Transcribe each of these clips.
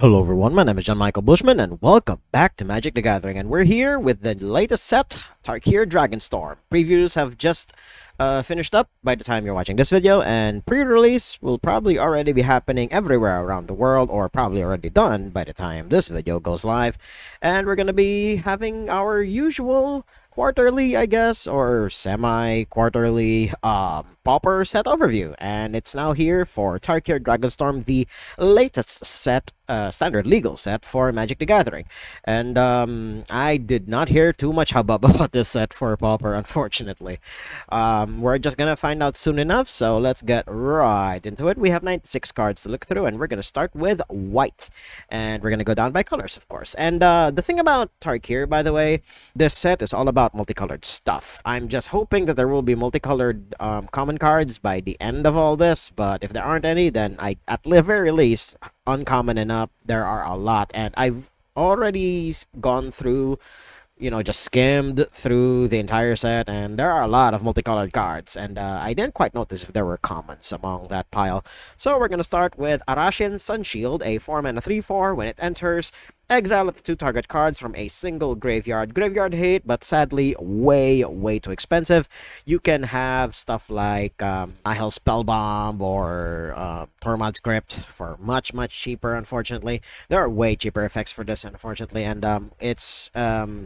Hello everyone, my name is John Michael Bushman and welcome back to Magic the Gathering, and we're here with the latest set, Tarkir Dragonstorm. Previews have just finished up by the time you're watching this video, and pre-release will probably already be happening everywhere around the world, or probably already done by the time this video goes live. And we're going to be having our usual quarterly, I guess, or semi-quarterly Pauper set overview. And it's now here for Tarkir Dragonstorm, the latest set, standard legal set for Magic the Gathering. And I did not hear too much hubbub about this set for Pauper, unfortunately. We're just gonna find out soon enough, so let's get right into it. We have 96 cards to look through, and we're gonna start with white. And we're gonna go down by colors, of course. And the thing about Tarkir, by the way, this set is all about multicolored stuff. I'm just hoping that there will be multicolored common cards by the end of all this, but if there aren't any, then at the very least, uncommon enough, there are a lot. And I've already gone through, just skimmed through the entire set, and there are a lot of multicolored cards, and I didn't quite notice if there were commons among that pile. So we're going to start with Arashin Sunshield, a 4-mana 3/4. When it enters, exile up to 2 target cards from a single graveyard. Graveyard hate, but sadly way too expensive. You can have stuff like Nihil Spellbomb or Tormod's Crypt for much cheaper, unfortunately. There are way cheaper effects for this, unfortunately, and it's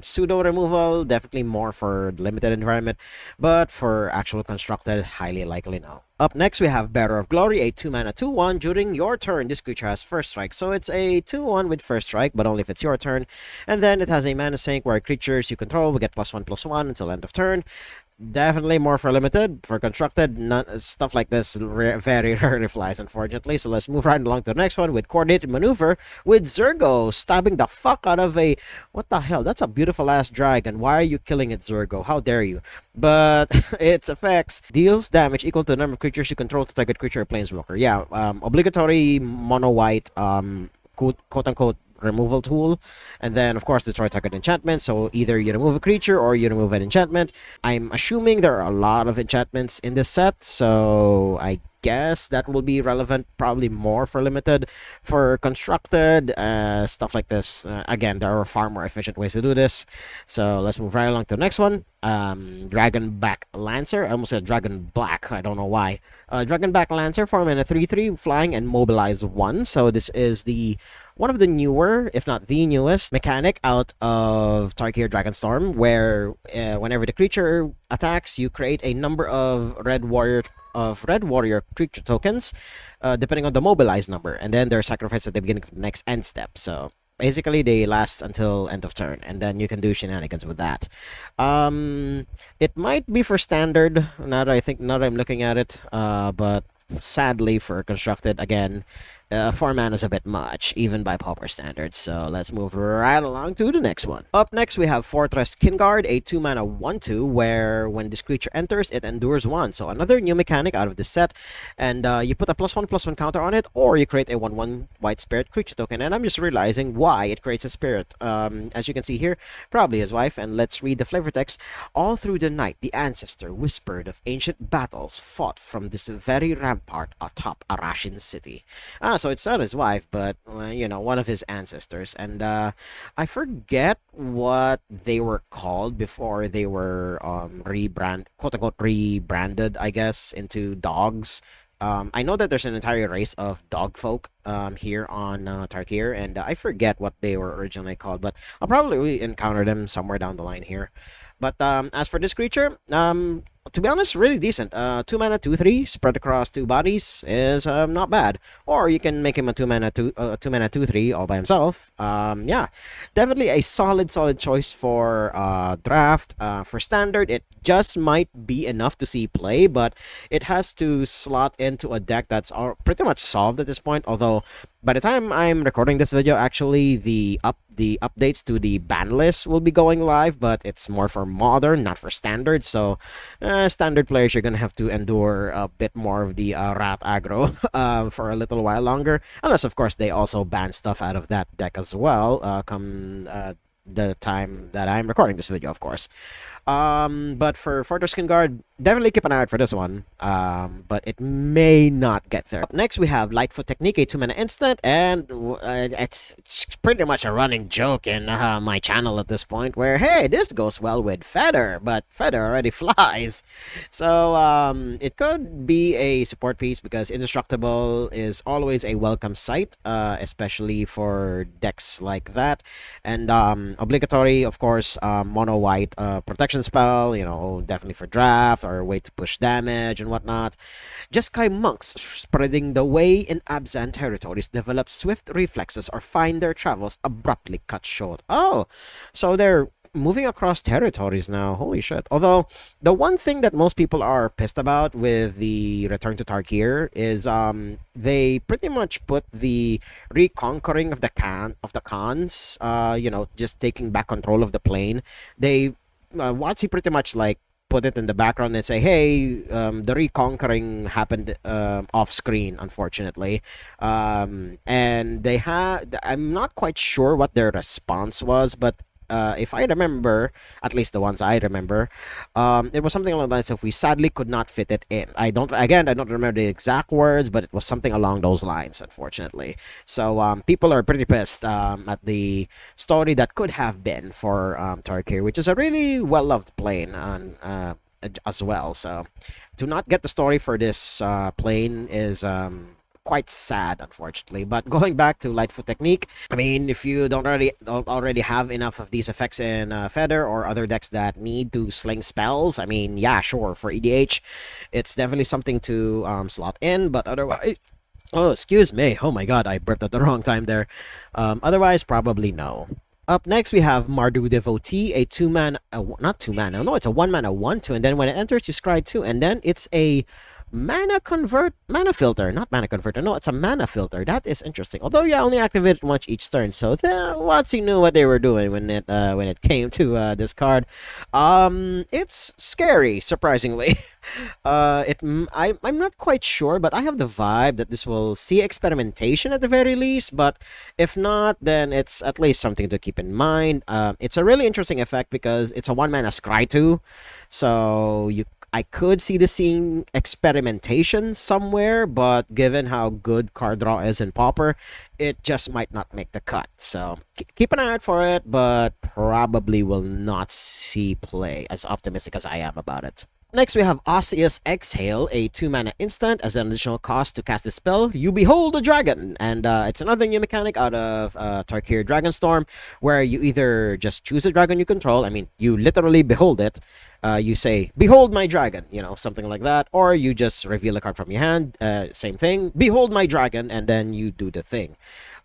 pseudo removal, definitely more for limited environment, but for actual constructed, highly likely no. Up next, we have Bearer of Glory, a 2-mana 2/1. During your turn, this creature has first strike. So it's a 2/1 with first strike, but only if it's your turn. And then it has a mana sink where creatures you control will get +1/+1 until end of turn. Definitely more for limited. For constructed, stuff like this very rarely flies, unfortunately. So let's move right along to the next one with Coordinated Maneuver with Zurgo stabbing the fuck out of a... What the hell? That's a beautiful ass dragon. Why are you killing it, Zurgo? How dare you? But its effects deals damage equal to the number of creatures you control to target creature or planeswalker. Yeah, obligatory mono white, quote-unquote, removal tool, and then of course destroy target enchantment. So either you remove a creature or you remove an enchantment. I'm assuming there are a lot of enchantments in this set, so I guess that will be relevant, probably more for limited. For constructed, stuff like this, again, there are far more efficient ways to do this. So let's move right along to the next one. Dragonback Lancer. I almost said Dragon Black, I don't know why. Dragonback Lancer, 4-mana 3/3, flying and mobilize 1. So this is the one of the newer, if not the newest, mechanic out of Tarkir Dragonstorm, where whenever the creature attacks, you create a number of red warrior creature tokens, depending on the mobilized number, and then they're sacrificed at the beginning of the next end step. So basically, they last until end of turn, and then you can do shenanigans with that. It might be for standard, now that I'm looking at it, but sadly for constructed, again, 4 mana is a bit much, even by Pauper standards. So let's move right along to the next one. Up next, we have Fortress Kinguard, a 2-mana 1/2, where when this creature enters, it endures 1. So another new mechanic out of this set, and you put a +1/+1 counter on it, or you create a 1/1 white spirit creature token. And I'm just realizing why it creates a spirit. As you can see here, probably his wife. And let's read the flavor text. All through the night, the ancestor whispered of ancient battles fought from this very rampart atop Arashin city. So it's not his wife, but one of his ancestors. And I forget what they were called before they were quote-unquote rebranded, I guess, into dogs. I know that there's an entire race of dog folk here on Tarkir, and I forget what they were originally called, but I'll probably encounter them somewhere down the line here. But as for this creature, to be honest, really decent. 2-mana 2/3 spread across 2 bodies is not bad. Or you can make him a 2-mana 2/3 all by himself. Yeah, definitely a solid choice for draft. For standard, it just might be enough to see play, but it has to slot into a deck that's pretty much solved at this point. Although by the time I'm recording this video, actually the updates to the ban list will be going live, but it's more for modern, not for standard. So standard players are gonna have to endure a bit more of the rat aggro for a little while longer, unless of course they also ban stuff out of that deck as well, come the time that I'm recording this video, of course. But for Fortress Skin Guard, definitely keep an eye out for this one. But it may not get there. Up next, we have Lightfoot Technique, a 2-mana instant, and it's pretty much a running joke in my channel at this point, where, hey, this goes well with Feather, but Feather already flies. So it could be a support piece because Indestructible is always a welcome sight, especially for decks like that. And obligatory, of course, mono white protection spell, definitely for draft or way to push damage and whatnot. Jeskai monks spreading the way in Abzan territories develop swift reflexes or find their travels abruptly cut short. Oh, so they're moving across territories now. Holy shit. Although the one thing that most people are pissed about with the return to Tarkir is they pretty much put the reconquering of the Khans, just taking back control of the plane. They Watsy pretty much like put it in the background and say, hey, the reconquering happened off screen, unfortunately. And they had, I'm not quite sure what their response was, but if I remember, at least the ones I remember, it was something along the lines of, we sadly could not fit it in. I don't remember the exact words, but it was something along those lines, unfortunately. So people are pretty pissed at the story that could have been for Tarkir, which is a really well-loved plane as well. So to not get the story for this plane is quite sad, unfortunately. But going back to Lightfoot Technique, I mean, if you don't already have enough of these effects in Feather or other decks that need to sling spells, I mean, yeah, sure, for EDH, it's definitely something to slot in. But otherwise, oh, excuse me, oh my god, I burped at the wrong time there. Otherwise, probably no. Up next, we have Mardu Devotee, a 2-mana, not 2-mana, no, it's a 1-mana 1/2, and then when it enters, you scry 2, and then it's a mana filter, not mana converter. No, it's a mana filter. That is interesting. Although you only activate it once each turn, so Watsy knew what they were doing when it came to this card. It's scary, surprisingly. I'm not quite sure, but I have the vibe that this will see experimentation at the very least. But if not, then it's at least something to keep in mind. It's a really interesting effect because it's a 1-mana scry 2, so I could see this seeing experimentation somewhere, but given how good card draw is in Pauper, it just might not make the cut. So keep an eye out for it, but probably will not see play, as optimistic as I am about it. Next, we have Osseous Exhale, a 2-mana instant. As an additional cost to cast this spell, you behold a dragon. And it's another new mechanic out of Tarkir Dragonstorm, where you either just choose a dragon you control, I mean, you literally behold it, you say, behold my dragon, something like that, or you just reveal a card from your hand, same thing, behold my dragon, and then you do the thing.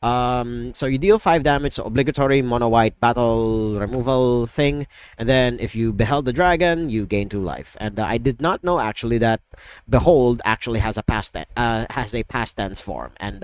So you deal 5 damage, so obligatory mono white battle removal thing, and then if you beheld the dragon, you gain 2 life. And I did not know actually that behold actually has a past tense form, and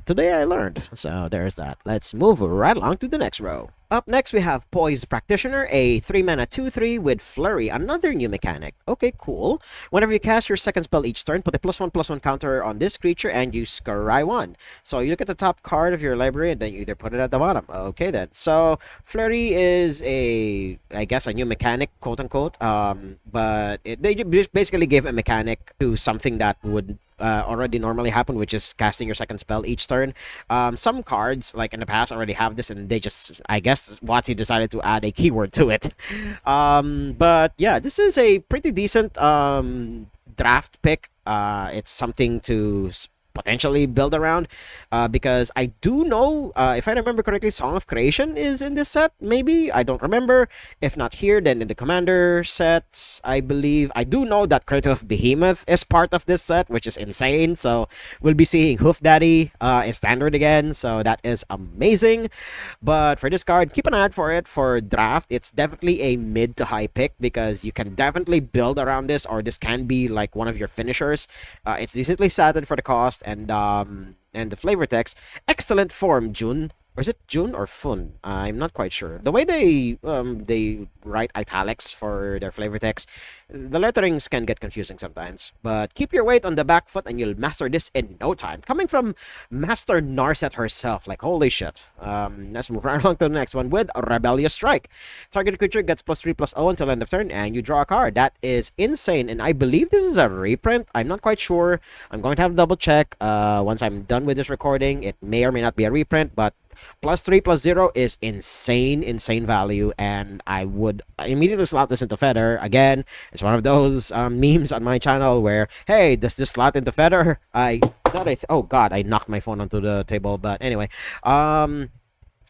today I learned. So there's that. Let's move right along to the next row. Up next, we have Poise Practitioner, a 3-mana 2/3 with Flurry, another new mechanic. Okay, cool. Whenever you cast your second spell each turn, put a +1/+1 counter on this creature and you scry 1. So you look at the top card of your library and then you either put it at the bottom. Okay, then. So Flurry is I guess, a new mechanic, quote-unquote. But they just basically gave a mechanic to something that would already normally happen, which is casting your second spell each turn. Some cards, like in the past, already have this, and they just, I guess, Watsy decided to add a keyword to it. But yeah, this is a pretty decent draft pick. It's something to potentially build around, because I do know, if I remember correctly, Song of Creation is in this set. Maybe, I don't remember. If not here, then in the Commander sets, I believe. I do know that Crypto of Behemoth is part of this set, which is insane. So we'll be seeing Hoof Daddy in Standard again, so that is amazing. But for this card, keep an eye out for it. For draft, it's definitely a mid to high pick, because you can definitely build around this, or this can be like one of your finishers. It's decently statted for the cost, and the flavor text, excellent form, Jun. or is it Jun or Fun? I'm not quite sure. The way they write italics for their flavor text, the letterings can get confusing sometimes. But keep your weight on the back foot and you'll master this in no time. Coming from Master Narset herself, like holy shit. Let's move right along to the next one with Rebellious Strike. Target creature gets +3/+0 until end of turn, and you draw a card. That is insane, and I believe this is a reprint. I'm not quite sure. I'm going to have to double check once I'm done with this recording. It may or may not be a reprint, but +3/+0 is insane value, and I would immediately slot this into Feather. Again, it's one of those memes on my channel where, hey, does this slot into Feather? I thought oh god, I knocked my phone onto the table, but anyway,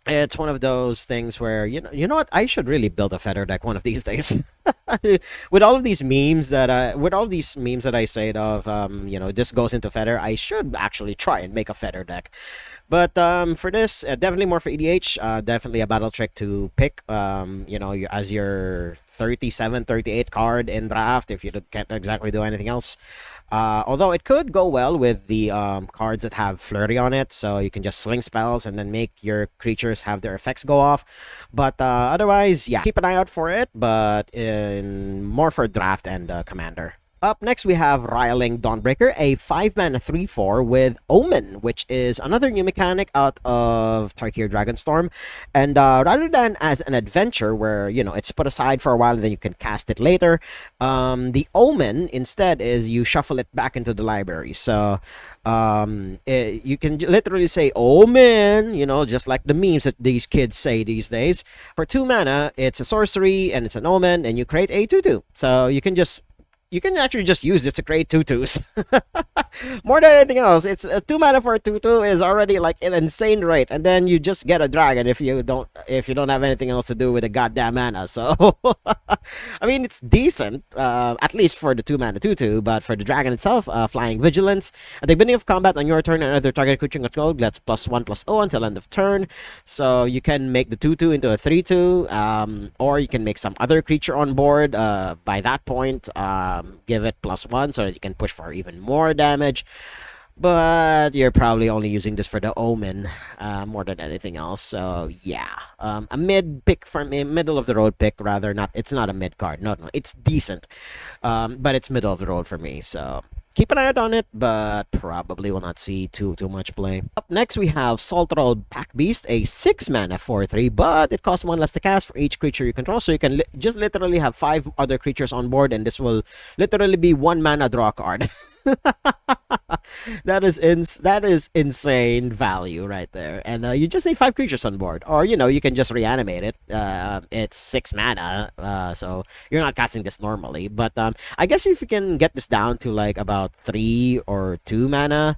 it's one of those things where you know what, I should really build a Feather deck one of these days. With all of these memes that I said of this goes into Feather, I should actually try and make a Feather deck. But for this, definitely more for EDH. Definitely a battle trick to pick. As your 37, 38 card in draft if you can't exactly do anything else. Although it could go well with the cards that have Flurry on it, so you can just sling spells and then make your creatures have their effects go off. But otherwise, yeah, keep an eye out for it, but more for draft and commander. Up next, we have Riling Dawnbreaker, a 5-mana 3/4 with Omen, which is another new mechanic out of Tarkir Dragonstorm. And rather than as an adventure where, it's put aside for a while and then you can cast it later, the Omen instead is you shuffle it back into the library. So you can literally say Omen, just like the memes that these kids say these days. For 2 mana, it's a sorcery and it's an Omen, and you create a 2/2. So you can actually just use this to create tutus. More than anything else, it's a 2 mana for a 2/2 is already like an insane rate, and then you just get a dragon if you don't have anything else to do with the goddamn mana. So I mean, it's decent, at least for the 2 mana 2/2, but for the dragon itself, Flying Vigilance. At the beginning of combat on your turn, another target creature controlled gets +1/+0 until end of turn. So you can make the 2/2 into a 3/2, or you can make some other creature on board. By that point, give it +1 so that you can push for even more damage. But you're probably only using this for the Omen more than anything else. So yeah, a mid pick for me, middle of the road pick rather. It's not a mid card. No, it's decent, but it's middle of the road for me. So keep an eye out on it, but probably will not see too much play. Up next, we have Salt Road Pack Beast, a 6-mana 4/3, but it costs 1 less to cast for each creature you control, so you can just literally have 5 other creatures on board, and this will literally be 1 mana draw card. That is insane value right there, and you just need 5 creatures on board, or you can just reanimate it. It's 6 mana, so you're not casting this normally. But I guess if you can get this down to like about 3 or 2 mana,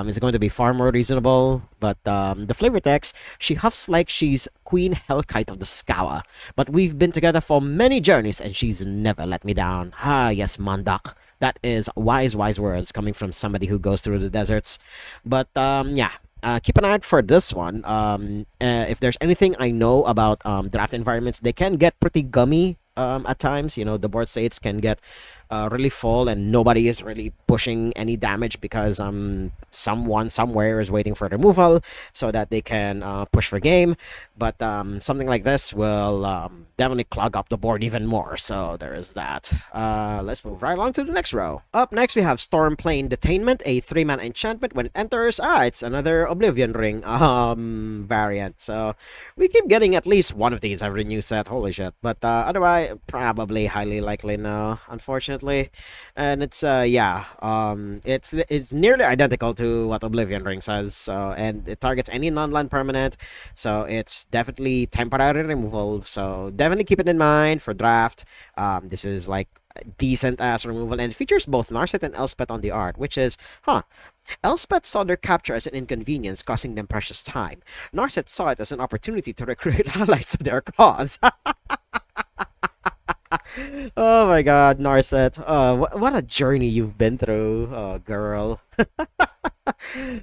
it's going to be far more reasonable. But the flavor text, she huffs like she's Queen Hellkite of the Skawa, but we've been together for many journeys, and she's never let me down. Ah, yes, Mandak. That is wise words coming from somebody who goes through the deserts. But yeah, keep an eye out for this one. If there's anything I know about draft environments, they can get pretty gummy at times. The board states can get really full, and nobody is really pushing any damage because someone somewhere is waiting for removal so that they can push for game. But something like this will definitely clog up the board even more. So there is that. Let's move right along to the next row. Up next, we have Stormplane Detainment, a 3-mana enchantment. When it enters, it's another Oblivion Ring variant. So we keep getting at least one of these every new set. Holy shit. But otherwise, probably highly likely no, unfortunately. And it's it's nearly identical to what Oblivion Ring says. So, and it targets any non-land permanent. So it's definitely temporary removal. So definitely keep it in mind for draft. This is like decent ass removal, and it features both Narset and Elspeth on the art, which is Elspeth saw their capture as an inconvenience, costing them precious time. Narset saw it as an opportunity to recruit allies to their cause. Oh my god, Narset. What a journey you've been through, girl.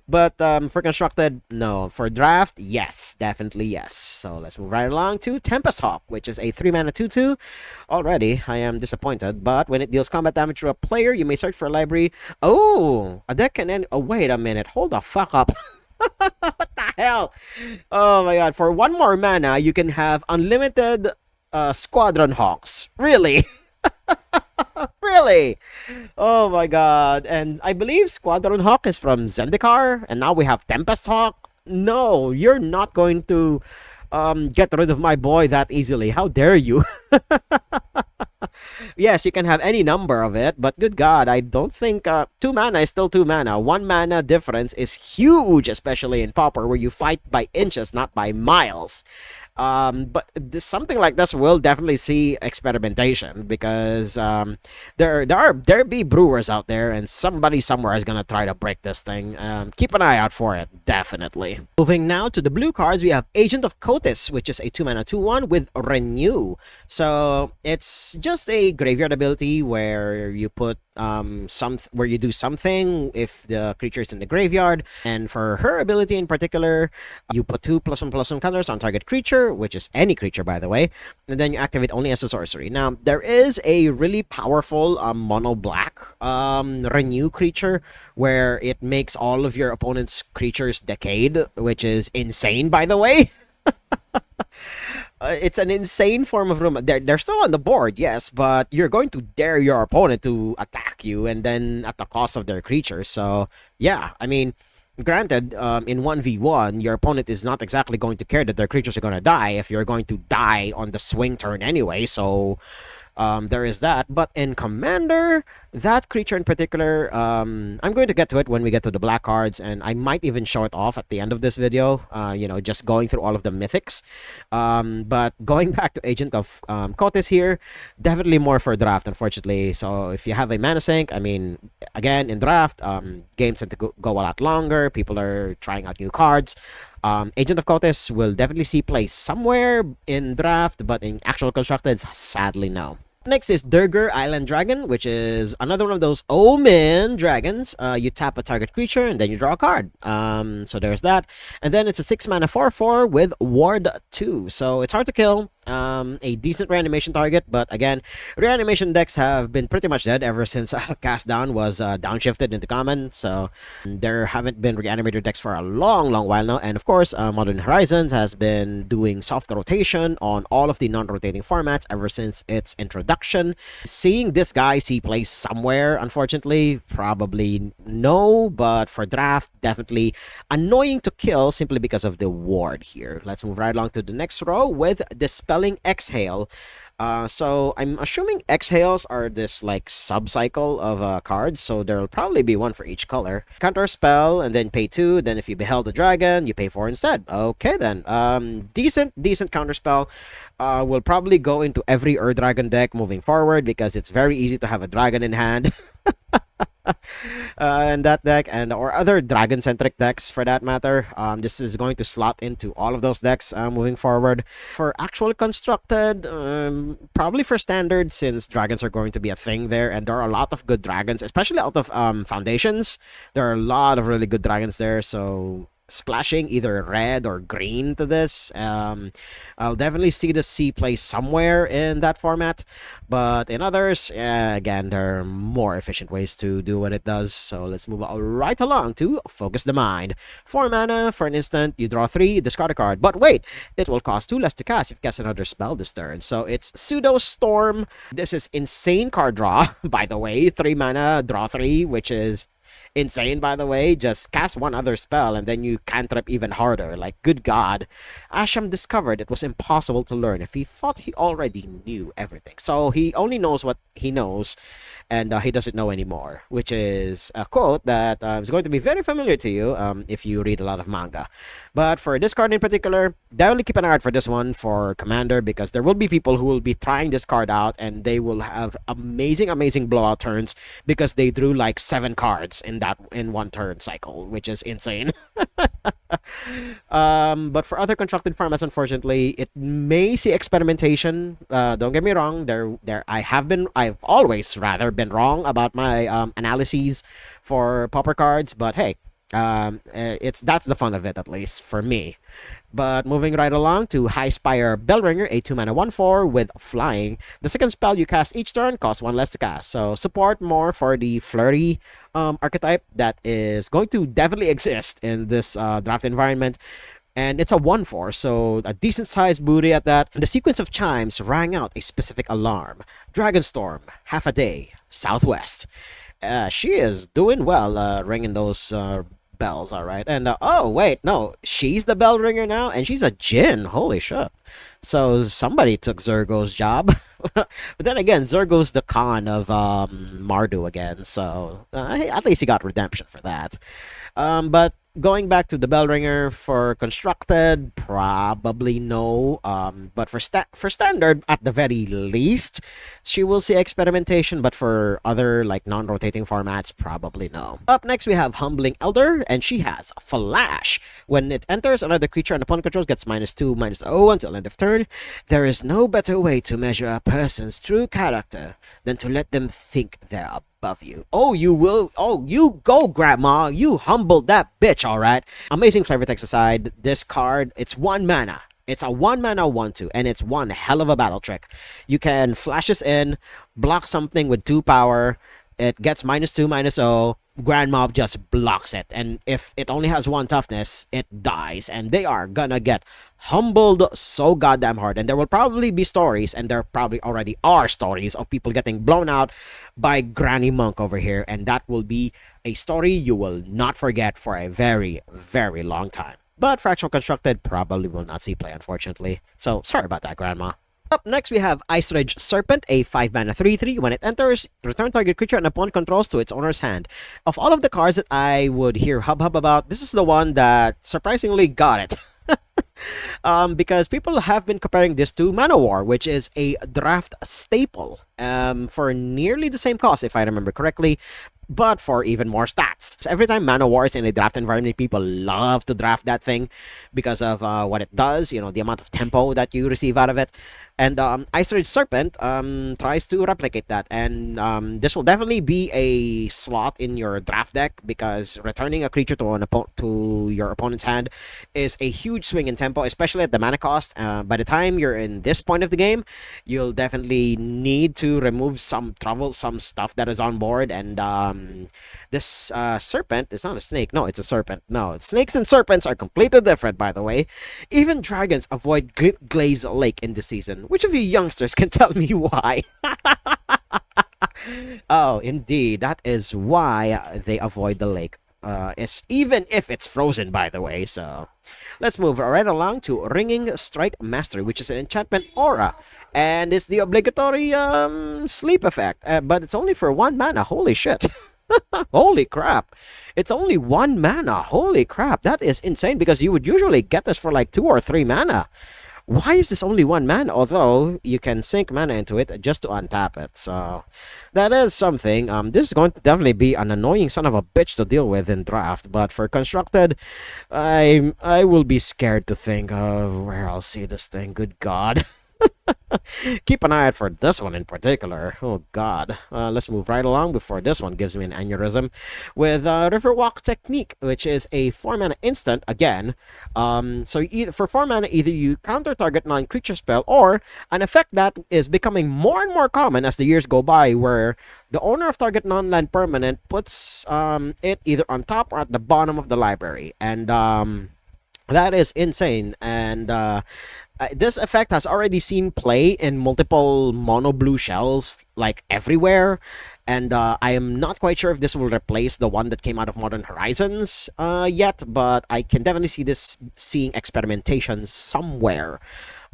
But for constructed, no. For draft, yes, definitely yes. So let's move right along to Tempest Hawk, which is a 3-mana 2/2. Already, I am disappointed, but when it deals combat damage to a player, you may search for a library. Oh, a deck can end. Oh, wait a minute. Hold the fuck up. What the hell? Oh my god. For one more mana, you can have unlimited Squadron Hawks. Really? Really? Oh my god. And I believe Squadron Hawk is from Zendikar, and now we have Tempest Hawk. No, you're not going to get rid of my boy that easily. How dare you? Yes, you can have any number of it, but good God, I don't think 2 mana is still 2 mana. 1 mana difference is huge, especially in Pauper, where you fight by inches, not by miles. But something like this will definitely see experimentation because there be brewers out there, and somebody somewhere is gonna try to break this thing. Keep an eye out for it, definitely. Moving now to the blue cards, we have Agent of Kotis, which is a 2 mana 2/1 with Renew. So it's just a graveyard ability where you put where you do something if the creature is in the graveyard, and for her ability in particular, you put 2+1/+1 counters on target creature, which is any creature by the way, and then you activate only as a sorcery. Now there is a really powerful mono black renew creature where it makes all of your opponent's creatures decayed, which is insane by the way. It's an insane form of room. They're still on the board, yes, but you're going to dare your opponent to attack you, and then at the cost of their creatures. So yeah, I mean, granted, in 1v1, your opponent is not exactly going to care that their creatures are going to die if you're going to die on the swing turn anyway. So there is that. But in Commander, that creature in particular, I'm going to get to it when we get to the black cards, and I might even show it off at the end of this video, just going through all of the mythics. But going back to Agent of Kotis here, definitely more for draft, unfortunately. So if you have a mana sink, I mean, again, in draft, games tend to go a lot longer. People are trying out new cards. Agent of Kotis will definitely see play somewhere in draft, but in actual constructed, sadly no. Next is Durger Island Dragon, which is another one of those Omen dragons. You tap a target creature and then you draw a card. So there's that. And then it's a 6 mana 4/4 with Ward 2. So it's hard to kill. A decent reanimation target, but again, reanimation decks have been pretty much dead ever since Cast Down was downshifted into common. So there haven't been reanimator decks for a long while now. And of course, Modern Horizons has been doing soft rotation on all of the non-rotating formats ever since its introduction. Seeing this guy see play somewhere, unfortunately, probably no, but for draft, definitely annoying to kill simply because of the ward here. Let's move right along to the next row with Dispelling Exhale. So I'm assuming exhales are this like sub-cycle of cards, so there'll probably be one for each color. Counter spell and then pay 2, then if you beheld the dragon, you pay 4 instead. Okay then. Decent counter spell. Will probably go into every Dragon deck moving forward because it's very easy to have a dragon in hand. And that deck, and or other dragon centric decks for that matter. This is going to slot into all of those decks moving forward. For actual constructed, probably for standard, since dragons are going to be a thing there, and there are a lot of good dragons, especially out of foundations. There are a lot of really good dragons there, so splashing either red or green to this, I'll definitely see the C play somewhere in that format, but in others, again, there are more efficient ways to do what it does. So let's move right along to Focus the Mind. 4 mana for an instant, you draw 3, discard a card, but wait, it will cost 2 less to cast if you cast another spell this turn. So it's Pseudo Storm. This is insane card draw, by the way. 3 mana, draw 3, which is insane, by the way. Just cast one other spell and then you cantrip even harder. Like, good God. Asham discovered it was impossible to learn if he thought he already knew everything. So he only knows what he knows, and he doesn't know anymore, which is a quote that is going to be very familiar to you if you read a lot of manga. But for this card in particular, definitely keep an eye out for this one for Commander, because there will be people who will be trying this card out and they will have amazing blowout turns because they drew like 7 cards in one turn cycle, which is insane. But for other constructed formats, unfortunately, it may see experimentation. Don't get me wrong, I've always rather been wrong about my analyses for Pauper cards, but hey, That's the fun of it, at least for me. But moving right along to High Spire Bellringer, a 2 mana 1/4 with flying. The second spell you cast each turn costs 1 less to cast. So support more for the flurry archetype that is going to definitely exist in this draft environment. And it's a 1/4, so a decent sized booty at that. The sequence of chimes rang out a specific alarm. Dragonstorm, half a day, southwest. She is doing well, ringing those bells, all right. And oh wait, no, she's the bell ringer now, and she's a Jin. Holy shit! So somebody took Zergo's job. But then again, Zergo's the Khan of Mardu again, so at least he got redemption for that. But going back to the bell ringer for constructed, probably no. But for standard, at the very least, she will see experimentation. But for other like non-rotating formats, probably no. Up next, we have Humbling Elder, and she has Flash. When it enters, another creature and opponent controls gets -2/-0 until end of turn. There is no better way to measure a person's true character than to let them think they're above you. Oh, you will. Oh, you go, Grandma. You humbled that bitch, all right. Amazing flavor text aside, this card, it's 1 mana. It's a 1 mana 1/2, and it's one hell of a battle trick. You can flash this in, block something with 2 power. It gets -2/-0. Grand Mob just blocks it, and if it only has 1 toughness, it dies, and they are gonna get humbled so goddamn hard. And there will probably be stories, and there probably already are stories of people getting blown out by Granny Monk over here, and that will be a story you will not forget for a very, very long time. But Fractional Constructed probably will not see play, unfortunately. So sorry about that, Grandma. Up next, we have Ice Ridge Serpent, a 5 mana 3/3. When it enters, return target creature and opponent controls to its owner's hand. Of all of the cards that I would hear hub about, this is the one that surprisingly got it. Because people have been comparing this to Mana War, which is a draft staple for nearly the same cost, if I remember correctly, but for even more stats. So every time Mana War is in a draft environment, people love to draft that thing because of what it does, the amount of tempo that you receive out of it. And Ice Ridge Serpent tries to replicate that, and this will definitely be a slot in your draft deck because returning a creature to your opponent's hand is a huge swing in tempo, especially at the mana cost. By the time you're in this point of the game, you'll definitely need to remove some troublesome stuff that is on board. And this serpent is not a snake. No, it's a serpent. No, snakes and serpents are completely different, by the way. Even dragons avoid Glaze Lake in this season. Which of you youngsters can tell me why? Oh, indeed. That is why they avoid the lake. It's even if it's frozen, by the way. So let's move right along to Ringing Strike Mastery, which is an enchantment aura. And it's the obligatory sleep effect. But it's only for 1 mana. Holy shit. Holy crap. It's only 1 mana. Holy crap. That is insane because you would usually get this for like 2 or 3 mana. Why is this only 1 mana? Although you can sink mana into it just to untap it. So that is something. This is going to definitely be an annoying son of a bitch to deal with in draft. But for constructed, I will be scared to think of where I'll see this thing. Good God. Keep an eye out for this one in particular. Oh God. Let's move right along before this one gives me an aneurysm with Riverwalk Technique, which is a 4 mana instant again. For 4 mana, either you counter target non-creature spell or an effect that is becoming more and more common as the years go by, where the owner of target non-land permanent puts it either on top or at the bottom of the library, and that is insane. And this effect has already seen play in multiple mono blue shells, like everywhere. And I am not quite sure if this will replace the one that came out of Modern Horizons yet, but I can definitely see this seeing experimentation somewhere.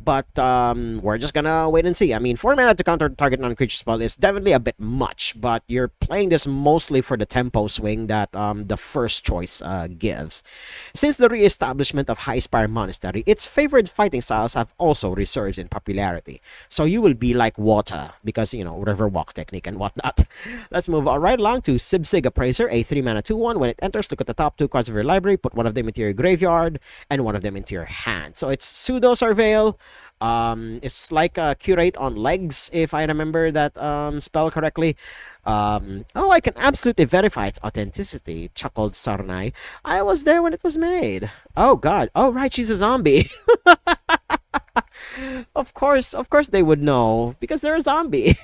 But we're just gonna wait and see. I mean, 4 mana to counter target non-creature spell is definitely a bit much, but you're playing this mostly for the tempo swing that the first choice gives. Since the re-establishment of High Spire Monastery, its favored fighting styles have also resurged in popularity. So you will be like water, because, Riverwalk Technique and whatnot. Let's move on right along to Sibsig Appraiser, a 3 mana 2/1. When it enters, look at the top 2 cards of your library, put one of them into your graveyard, and one of them into your hand. So it's Pseudo Surveil. It's like a curate on legs, if I remember that spell correctly. Oh, I can absolutely verify its authenticity, chuckled Sarnai. I was there when it was made. Oh god. Oh right, she's a zombie. Of course they would know because they're a zombie.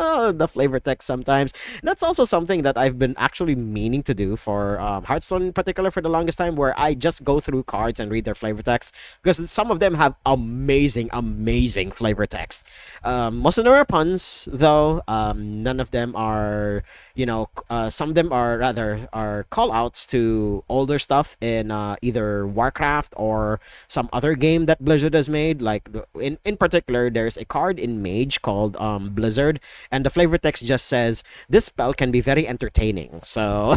Oh, the flavor text sometimes. That's also something that I've been actually meaning to do for Hearthstone in particular for the longest time, where I just go through cards and read their flavor text because some of them have amazing, amazing flavor text. Most of them are puns, though. None of them are, some of them are rather are call outs to older stuff in either Warcraft or some other game that Blizzard has made. Like in particular, there's a card in Mage called Blizzard, and the flavor text just says this spell can be very entertaining. So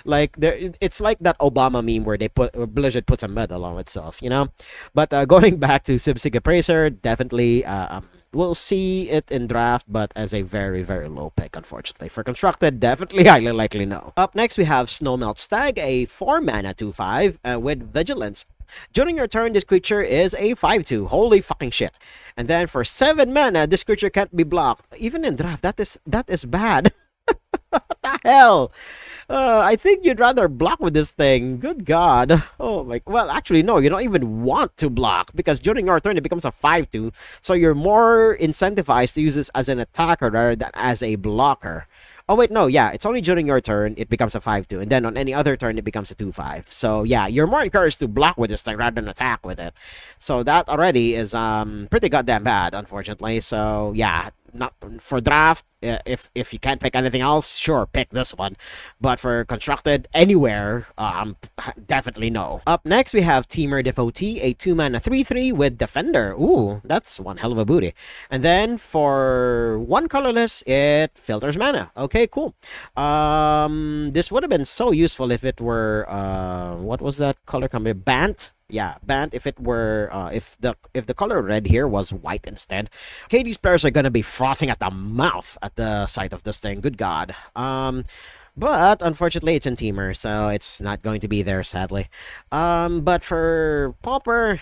like there, it's like that Obama meme where they put Blizzard puts a medal on itself. But going back to Sibsig Appraiser, definitely we'll see it in draft, but as a very, very low pick, unfortunately. For constructed, definitely highly likely no. Up next, we have Snowmelt Stag, a 4 mana 2/5 with Vigilance. During your turn, this creature is a 5/2. Holy fucking shit. And then for 7 mana, this creature can't be blocked. Even in draft, that is bad. What the hell? I think you'd rather block with this thing. Good God. Oh my. Well, actually, no. You don't even want to block because during your turn it becomes a 5/2. So you're more incentivized to use this as an attacker rather than as a blocker. Oh wait, no. Yeah, it's only during your turn it becomes a 5/2, and then on any other turn it becomes a 2/5. So yeah, you're more encouraged to block with this thing rather than attack with it. So that already is pretty goddamn bad, unfortunately. So yeah, not for draft. If you can't pick anything else, sure, pick this one. But for constructed anywhere, definitely no. Up next, we have Teamer Devotee, a 2 mana 3/3 with Defender. Ooh, that's one hell of a booty. And then for one colorless, it filters mana. Okay, cool. This would have been so useful if it were what was that color combo? Bant. Yeah, banned if it were if the color red here was white instead. Okay, these players are gonna be frothing at the mouth at the sight of this thing. Good God. But unfortunately, it's in Teamer, so it's not going to be there, sadly. But for Pauper,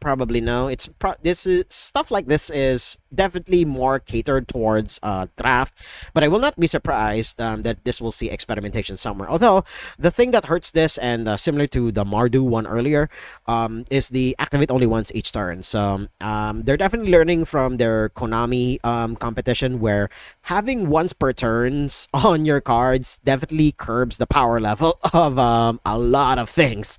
probably no. This is stuff like this is definitely more catered towards draft. But I will not be surprised that this will see experimentation somewhere. Although the thing that hurts this, and similar to the Mardu one earlier, is the activate only once each turn. So they're definitely learning from their Konami competition, where having once per turns on your cards definitely curbs the power level of a lot of things,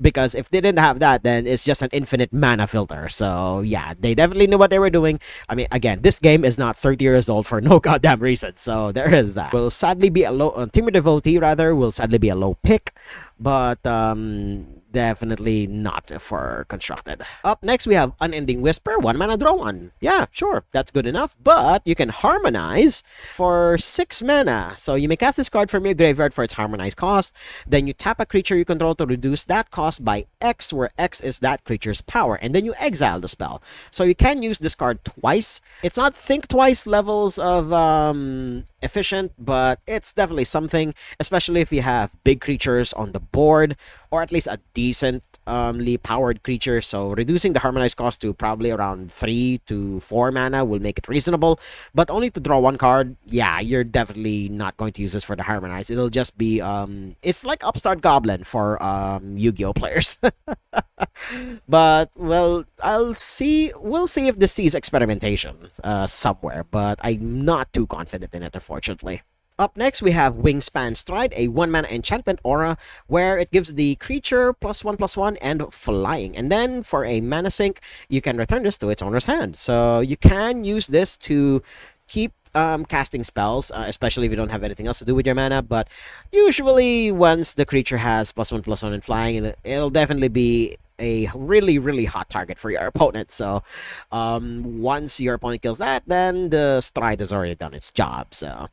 because if they didn't have that, then it's just an infinite mana filter. So yeah, they definitely knew what they were doing. I mean, again, this game is not 30 years old for no goddamn reason, so there is that. Will sadly be a low Teamer Devotee rather will sadly be a low pick, but definitely not for constructed. Up next, we have Unending Whisper, 1 mana draw 1. Yeah, sure, that's good enough, but you can harmonize for 6 mana. So you may cast this card from your graveyard for its harmonized cost, then you tap a creature you control to reduce that cost by X, where X is that creature's power, and then you exile the spell. So you can use this card twice. It's not think twice levels of efficient, but it's definitely something, especially if you have big creatures on the board, or at least a decently powered creature. So reducing the harmonized cost to probably around 3 to 4 mana will make it reasonable, but only to draw 1 card. Yeah, you're definitely not going to use this for the harmonized. It'll just be it's like Upstart Goblin for Yu-Gi-Oh players. But well, we'll see if this sees experimentation somewhere, but I'm not too confident in it, unfortunately. Up next, we have Wingspan Stride, a 1 mana enchantment aura, where it gives the creature +1/+1 and flying. And then for a mana sink, you can return this to its owner's hand. So you can use this to keep casting spells, especially if you don't have anything else to do with your mana. But usually, once the creature has +1/+1 and flying, it'll definitely be a really, really hot target for your opponent. So once your opponent kills that, then the stride has already done its job. So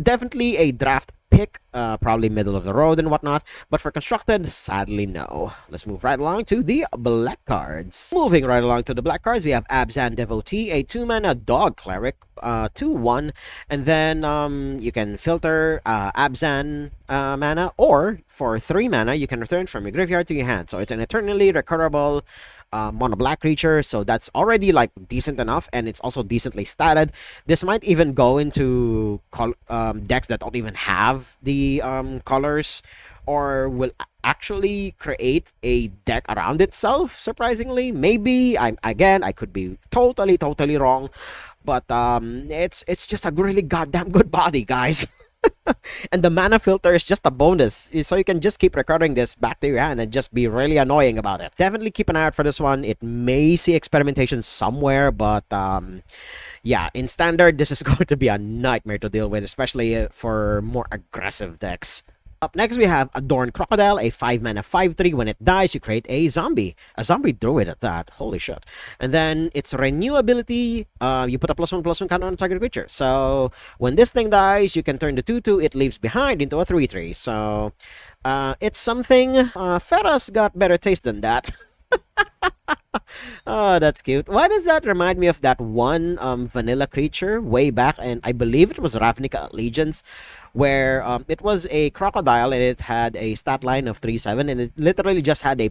definitely a draft pick, probably middle of the road and whatnot, but for constructed, sadly no. Let's move right along to the black cards. Moving right along to the black cards, we have Abzan Devotee, a 2 mana dog cleric, 2/1, and then you can filter Abzan mana, or for 3 mana you can return from your graveyard to your hand. So it's an eternally recurable mono black creature, so that's already like decent enough, and it's also decently statted. This might even go into decks that don't even have the colors, or will actually create a deck around itself. Surprisingly, maybe I could be totally wrong, but it's just a really goddamn good body, guys. And the mana filter is just a bonus, so you can just keep recording this back to your hand and just be really annoying about it. Definitely keep an eye out for this one. It may see experimentation somewhere, but yeah, in standard, this is going to be a nightmare to deal with, especially for more aggressive decks. Up next, we have Adorned Crocodile, a 5-mana 5/3. When it dies, you create a zombie druid at that. Holy shit. And then its renew ability, you put a +1/+1 counter on a target creature. So when this thing dies, you can turn the 2/2 it leaves behind into a 3/3. So it's something. Ferra's got better taste than that. Oh, that's cute. Why does that remind me of that one vanilla creature way back? And I believe it was Ravnica Allegiance, where it was a crocodile and it had a stat line of 3/7, and it literally just had a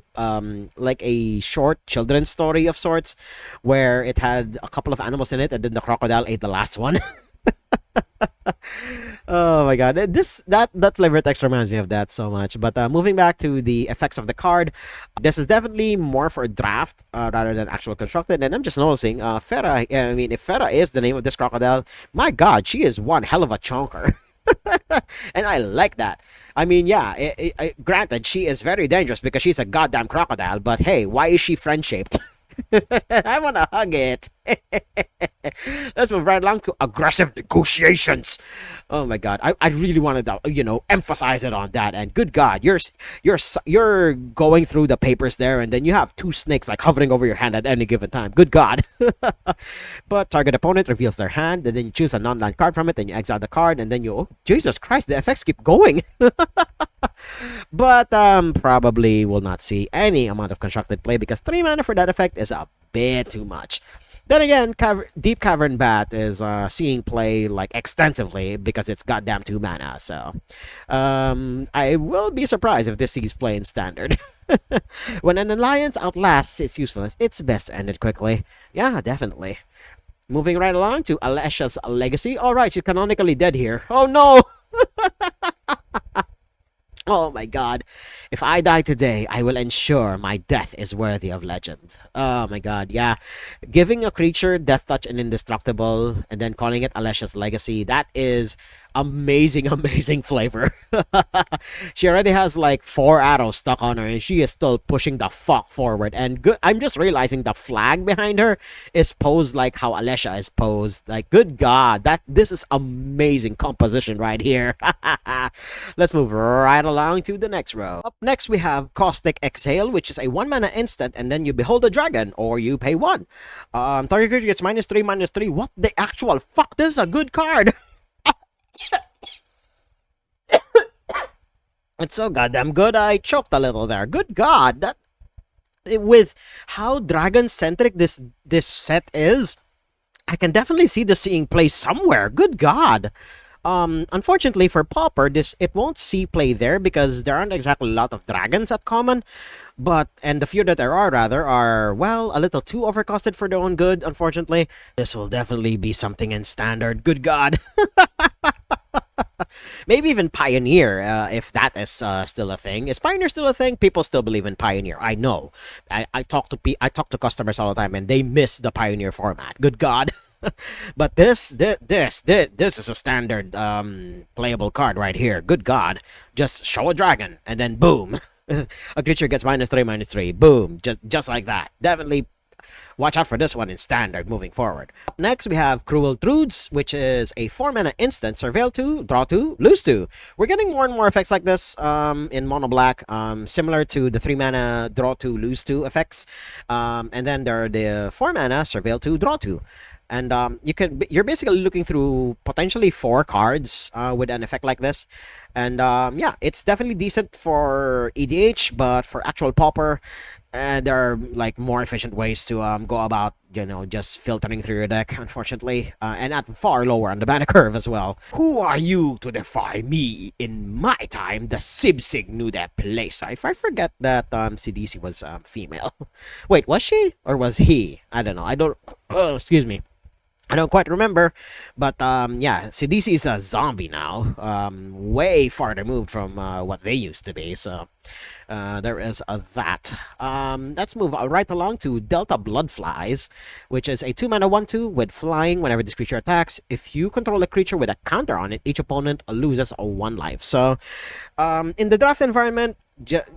like a short children's story of sorts, where it had a couple of animals in it, and then the crocodile ate the last one. Oh my god, that flavor text reminds me of that so much. But moving back to the effects of the card, this is definitely more for draft rather than actual constructed. And I'm just noticing, Farah. I mean, if Farah is the name of this crocodile, my god, she is one hell of a chonker. And I like that. I mean, yeah, granted, she is very dangerous because she's a goddamn crocodile. But hey, why is she friend-shaped? I want to hug it. Let's move right along to aggressive negotiations. Oh my god, I really wanted to emphasize it on that. And good god, you're going through the papers there, and then you have two snakes like hovering over your hand at any given time. Good god. But target opponent reveals their hand, and then you choose a non-land card from it, then you exile the card, and then you, oh, Jesus Christ, the effects keep going. But probably will not see any amount of constructed play because 3 mana for that effect is a bit too much. Then again, Deep Cavern Bat is seeing play like extensively because it's goddamn 2 mana. So I will be surprised if this sees play in standard. When an alliance outlasts its usefulness, it's best ended quickly. Yeah, definitely. Moving right along to Alesha's Legacy. Alright, she's canonically dead here. Oh no! Oh my god. If I die today, I will ensure my death is worthy of legend. Oh my god, yeah. Giving a creature Death Touch and Indestructible, and then calling it Alesha's Legacy, that is amazing flavor. She already has like 4 arrows stuck on her, and she is still pushing the fuck forward. And good, I'm just realizing the flag behind her is posed like how Alesha is posed. Like, good god, this is amazing composition right here. Let's move right along to the next row. Up next, we have Caustic Exhale, which is a 1 mana instant, and then you behold a dragon, or you pay 1. Target creature gets -3/-3. What the actual fuck? This is a good card. It's so goddamn good. I choked a little there. Good god, that with how dragon-centric this set is, I can definitely see this seeing play somewhere. Good god. Unfortunately for Pauper, it won't see play there because there aren't exactly a lot of dragons at common. And the few that there are, rather, are, well, a little too overcosted for their own good, unfortunately. This will definitely be something in standard. Good god. Maybe even Pioneer, if that is still a thing. Is Pioneer still a thing? People still believe in Pioneer. I know. I talk to customers all the time, and they miss the Pioneer format. Good god. But this is a standard playable card right here. Good god. Just show a dragon, and then boom. A creature gets -3/-3. Boom. Just like that. Definitely watch out for this one in standard moving forward. Next, we have Cruel Truths, which is a 4 mana instant. Surveil 2, draw 2, lose 2. We're getting more and more effects like this in mono black, similar to the 3 mana draw 2, lose 2 effects. And then there are the 4 mana Surveil 2, draw 2. And you're basically looking through potentially 4 cards with an effect like this. And yeah, it's definitely decent for EDH, but for actual Pauper, And there are like more efficient ways to go about just filtering through your deck, unfortunately, and at far lower on the mana curve as well. Who are you to defy me? In my time, the Sibsig knew their place. If I forget that CDC was female. Wait, was she or was he? I don't know. I don't. Oh, excuse me. I don't quite remember, but yeah, CDC is a zombie now, way farther moved from what they used to be. So there is that. Let's move right along to Delta Bloodflies, which is a 2-mana 1/2 with flying. Whenever this creature attacks, if you control a creature with a counter on it, each opponent loses a 1 life. So in the draft environment,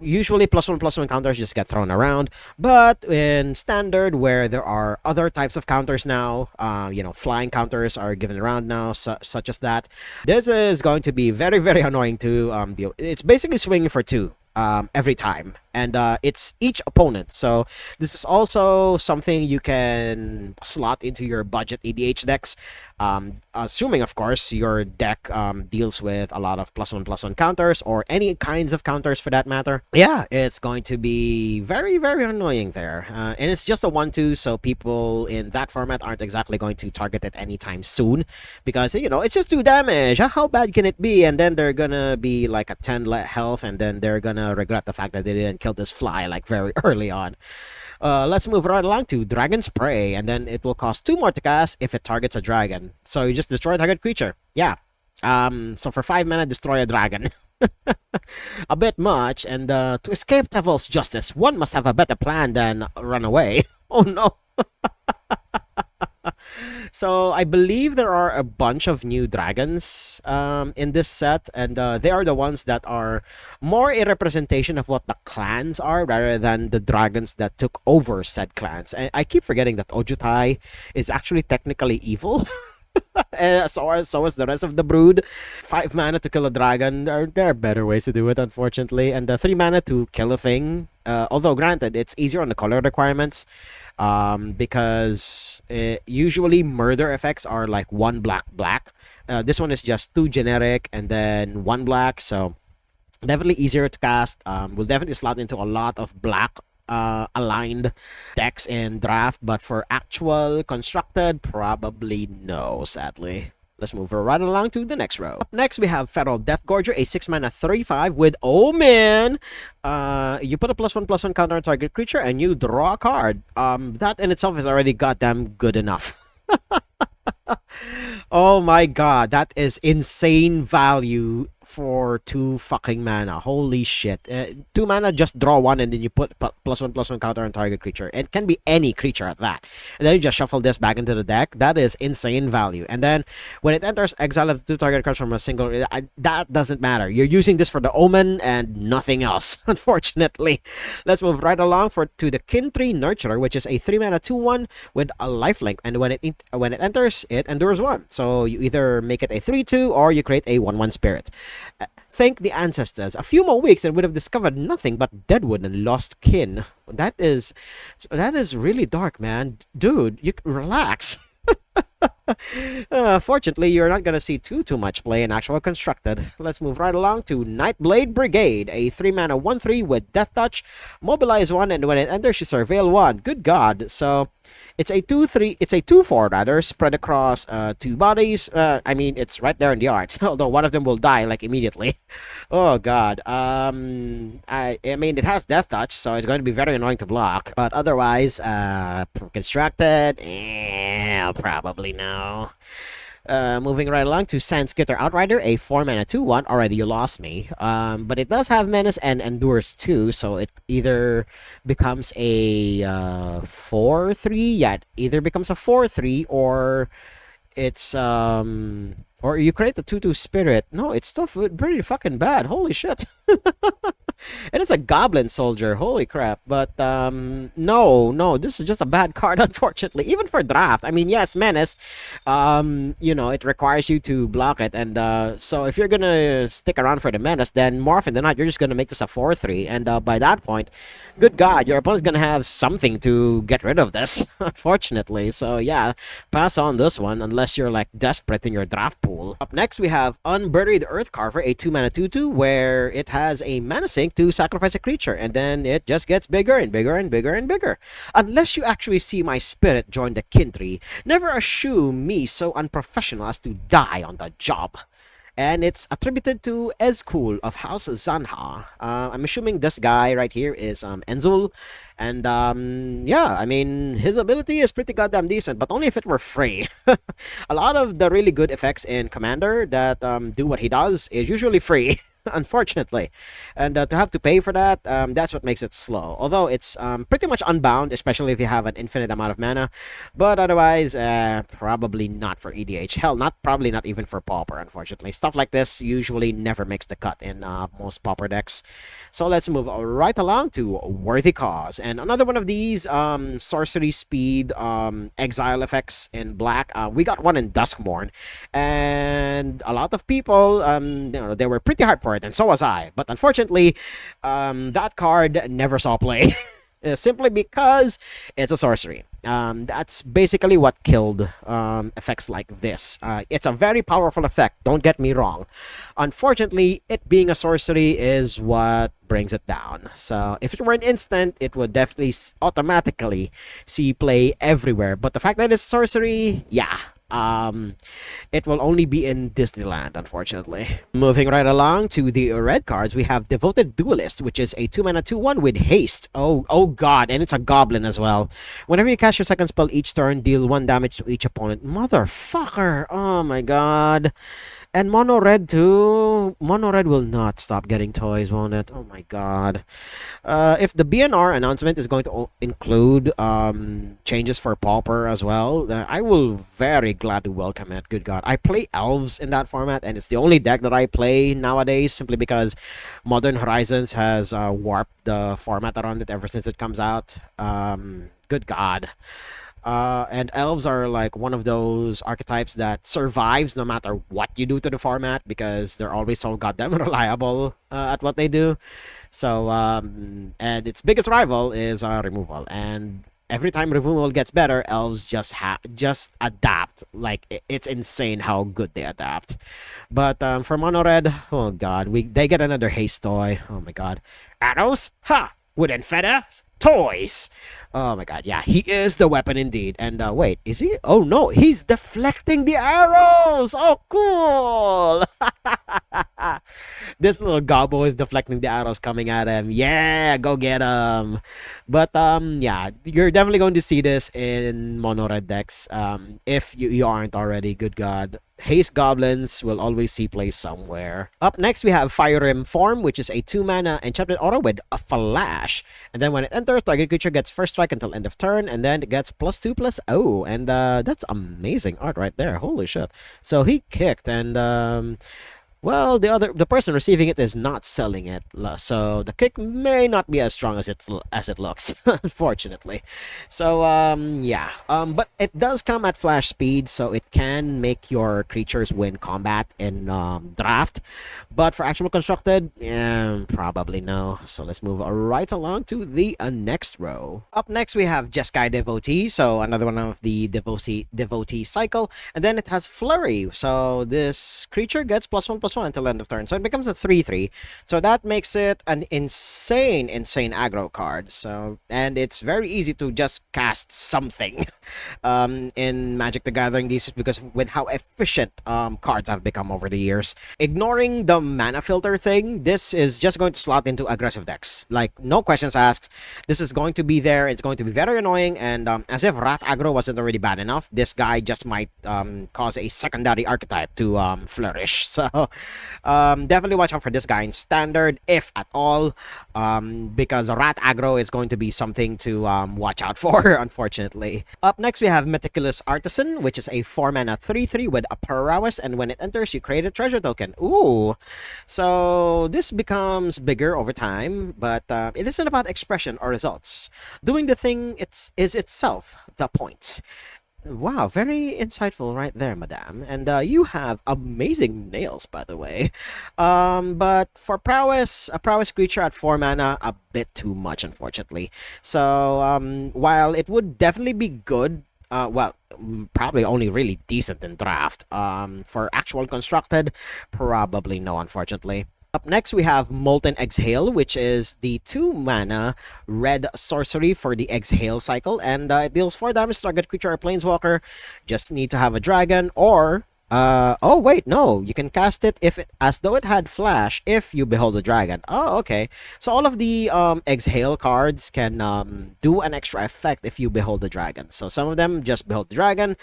usually +1/+1 counters just get thrown around, but in standard, where there are other types of counters now, flying counters are given around now, such as that. This is going to be very, very annoying to deal. It's basically swinging for 2 every time, and it's each opponent. So this is also something you can slot into your budget EDH decks, assuming of course your deck deals with a lot of +1/+1 counters, or any kinds of counters for that matter. Yeah, it's going to be very, very annoying there, and it's just a 1/2, so people in that format aren't exactly going to target it anytime soon, because it's just 2 damage. How bad can it be? And then they're gonna be like a 10 health, and then they're gonna regret the fact that they didn't kill this fly like very early on. Let's move right along to Dragon Spray, and then it will cost 2 more to cast if it targets a dragon. So you just destroy a target creature. Yeah. So for 5 mana, destroy a dragon. A bit much, and to escape Devil's Justice, one must have a better plan than run away. Oh no. So I believe there are a bunch of new dragons in this set, and they are the ones that are more a representation of what the clans are, rather than the dragons that took over said clans. And I keep forgetting that Ojutai is actually technically evil. So is the rest of the brood. 5 mana to kill a dragon. There are better ways to do it, unfortunately. And 3 mana to kill a thing. Although granted, it's easier on the color requirements, because usually murder effects are like 1 black black. This one is just 2 generic and then 1 black. So definitely easier to cast. Will definitely slot into a lot of black aligned decks in draft, but for actual constructed, probably no, sadly. Let's move right along to the next row. Up next, we have Feral Deathgorger, a 6 mana 3/5 with Omen. You put a +1/+1 counter on target creature and you draw a card. That in itself is already goddamn good enough. Oh my god, that is insane value for 2 fucking mana. Holy shit. 2 mana, just draw 1 and then you put +1/+1 counter on target creature. It can be any creature at that. And then you just shuffle this back into the deck. That is insane value. And then when it enters, exile of 2 target cards from a single. That doesn't matter. You're using this for the Omen and nothing else, unfortunately. Let's move right along to the Kintree Nurturer, which is a 3 mana 2/1 with a lifelink. And when it enters, it endures 1. So you either make it a 3/2 or you create a 1/1 spirit. Thank the ancestors. A few more weeks and would have discovered nothing but deadwood and lost kin. That is really dark, man. Dude, you relax. Fortunately, you're not gonna see too much play in actual constructed. Let's move right along to Nightblade Brigade, a 3 mana 1/3 with Death Touch. Mobilize 1, and when it enters, you surveil 1. Good god. So it's a 2/3. It's a 2/4 rather, spread across 2 bodies. I mean, it's right there in the art. Although one of them will die like immediately. Oh god. I mean, it has Death Touch, so it's going to be very annoying to block. But otherwise, constructed, probably no. Moving right along to Sandskitter Outrider, a 4 mana 2/1. Already, you lost me. But it does have Menace and Endures too, so it either becomes a 4/3. Yeah, it either becomes a 4/3 or it's or you create the 2/2 spirit. No, it's still pretty fucking bad. Holy shit. And it's a goblin soldier. Holy crap. But no, this is just a bad card, unfortunately. Even for draft. I mean, yes, Menace, it requires you to block it. And so if you're gonna stick around for the Menace, then more often than not, you're just gonna make this a 4/3. And by that point, good god, your opponent's gonna have something to get rid of this, unfortunately. So yeah, pass on this one unless you're like desperate in your draft pool. cool. Up next, we have Unburied Earthcarver, a 2-mana 2/2, where it has a mana sink to sacrifice a creature, and then it just gets bigger and bigger and bigger and bigger. Unless you actually see my spirit join the kin tree, never assume me so unprofessional as to die on the job. And it's attributed to Ezkul of House Zanha. I'm assuming this guy right here is Enzul, and yeah, I mean, his ability is pretty goddamn decent, but only if it were free. A lot of the really good effects in Commander that do what he does is usually free. Unfortunately, and to have to pay for that, that's what makes it slow. Although it's pretty much unbound, especially if you have an infinite amount of mana, but otherwise, probably not for EDH. Hell, probably not even for Pauper. Unfortunately, stuff like this usually never makes the cut in most Pauper decks. So let's move right along to Worthy Cause, and another one of these sorcery speed exile effects in black. We got one in Duskmourn, and a lot of people, they were pretty hyped for it, and so was I. But unfortunately, that card never saw play. Simply because it's a sorcery. That's basically what killed effects like this. It's a very powerful effect, don't get me wrong. Unfortunately, it being a sorcery is what brings it down. So if it were an instant, it would definitely automatically see play everywhere. But the fact that it's sorcery, yeah. It will only be in Disneyland, unfortunately. Moving right along to the red cards, we have Devoted Duelist, which is a 2-mana 2/1 with haste. Oh god, and it's a goblin as well. Whenever you cast your second spell each turn, deal 1 damage to each opponent. Motherfucker! Oh my god. And mono red too. Mono red will not stop getting toys, won't it? Oh my god. If the BNR announcement is going to include changes for Pauper as well, I will very gladly welcome it. Good god. I play elves in that format, and it's the only deck that I play nowadays, simply because Modern Horizons has warped the format around it ever since it comes out. Good god. And elves are like one of those archetypes that survives no matter what you do to the format, because they're always so goddamn reliable at what they do. So, and its biggest rival is removal. And every time removal gets better, elves just adapt. Like, it's insane how good they adapt. But for mono red, oh god, they get another haste toy. Oh my god. Arrows? Ha! Wooden feathers? Toys! Oh my god, yeah, he is the weapon indeed. And wait, is he? Oh no, he's deflecting the arrows! Oh, cool! This little gobbo is deflecting the arrows coming at him. Yeah, go get him! But yeah, you're definitely going to see this in mono red decks. If you aren't already, good god. Haste goblins will always see play somewhere. Up next, we have Fire Rim Form, which is a 2-mana enchanted aura with a flash. And then when it enters, target creature gets first strike until end of turn, and then it gets +2/+0. And that's amazing art right there. Holy shit. So he kicked, and well, the person receiving it is not selling it, so the kick may not be as strong as it looks, unfortunately. So yeah, but it does come at flash speed, so it can make your creatures win combat in draft. But for actual constructed, probably no. So let's move right along to the next row. Up next, we have Jeskai Devotee, so another one of the devotee cycle, and then it has Flurry. So this creature gets +1/+1 until end of turn, so it becomes a 3/3. So that makes it an insane aggro card. So, and it's very easy to just cast something in Magic the Gathering these days, because with how efficient cards have become over the years. Ignoring the mana filter thing, this is just going to slot into aggressive decks. Like, no questions asked. This is going to be there. It's going to be very annoying, and as if rat aggro wasn't already bad enough, this guy just might cause a secondary archetype to flourish. So definitely watch out for this guy in standard, if at all, because rat aggro is going to be something to watch out for, unfortunately. Up next, we have Meticulous Artisan, which is a 4-mana 3/3 with a prowess, and when it enters, you create a treasure token. Ooh! So this becomes bigger over time, but it isn't about expression or results. Doing the thing is itself the point. Wow, very insightful right there, madame. And you have amazing nails, by the way. But for prowess, a prowess creature at 4 mana, a bit too much, unfortunately. So while it would definitely be good Well, probably only really decent in draft. For actual constructed, probably no, unfortunately. Up next, we have Molten Exhale, which is the 2 mana red sorcery for the Exhale cycle, and it deals 4 damage to target creature or planeswalker. Just need to have a dragon, or oh wait, no, you can cast it if it as though it had flash if you behold a dragon. Oh, okay. So all of the Exhale cards can do an extra effect if you behold the dragon. So some of them just behold the dragon,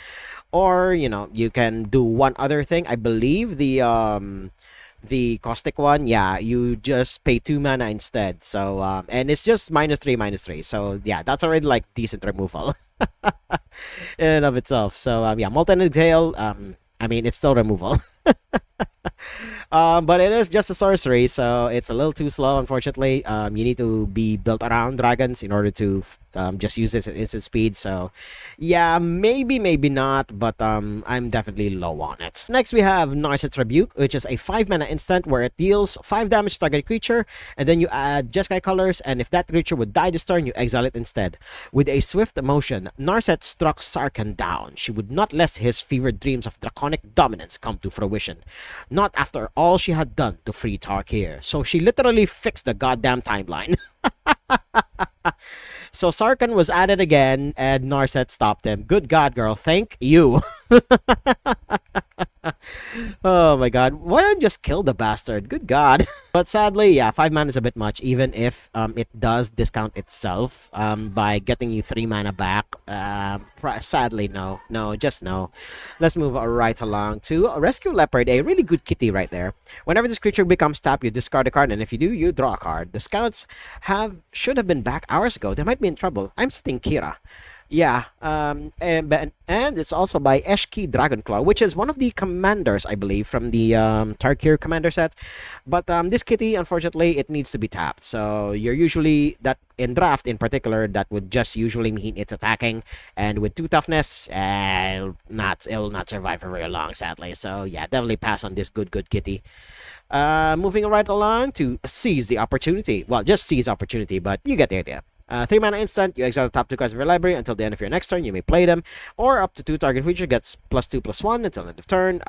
or you can do one other thing. I believe the caustic one, yeah, you just pay 2 mana instead. So and it's just -3/-3. So yeah, that's already like decent removal in and of itself. So yeah, Molten Exhale, I mean, it's still removal. But it is just a sorcery, so it's a little too slow, unfortunately. You need to be built around dragons in order to just use it at instant speed. So, yeah, maybe not, but I'm definitely low on it. Next, we have Narset's Rebuke, which is a 5 mana instant where it deals 5 damage to target creature, and then you add Jeskai colors, and if that creature would die this turn, you exile it instead. With a swift motion, Narset struck Sarkhan down. She would not let his fevered dreams of draconic dominance come to fruition. Not after all she had done to free Tarkir. So she literally fixed the goddamn timeline. So Sarkhan was at it again, and Narset stopped him. Good God, girl. Thank you. Oh my god. Why don't you just kill the bastard? Good god. But sadly, yeah, 5 mana is a bit much, even if it does discount itself by getting you 3 mana back. Sadly, no. No, just no. Let's move right along to Rescue Leopard, a really good kitty right there. Whenever this creature becomes tapped, you discard a card, and if you do, you draw a card. The scouts should have been back hours ago. They might be in trouble. I'm sitting Kira. Yeah, and it's also by Eshki Dragonclaw, which is one of the commanders, I believe, from the Tarkir commander set. But this kitty, unfortunately, it needs to be tapped. So you're usually, that in draft in particular, that would just usually mean it's attacking, and with 2 toughness, it'll not survive for very long, sadly. So yeah, definitely pass on this good kitty. Moving right along to Seize the Opportunity. Well, just Seize Opportunity, but you get the idea. 3 mana instant, you exile the top 2 cards of your library until the end of your next turn. You may play them, or up to 2 target creature gets +2/+1 until end of turn.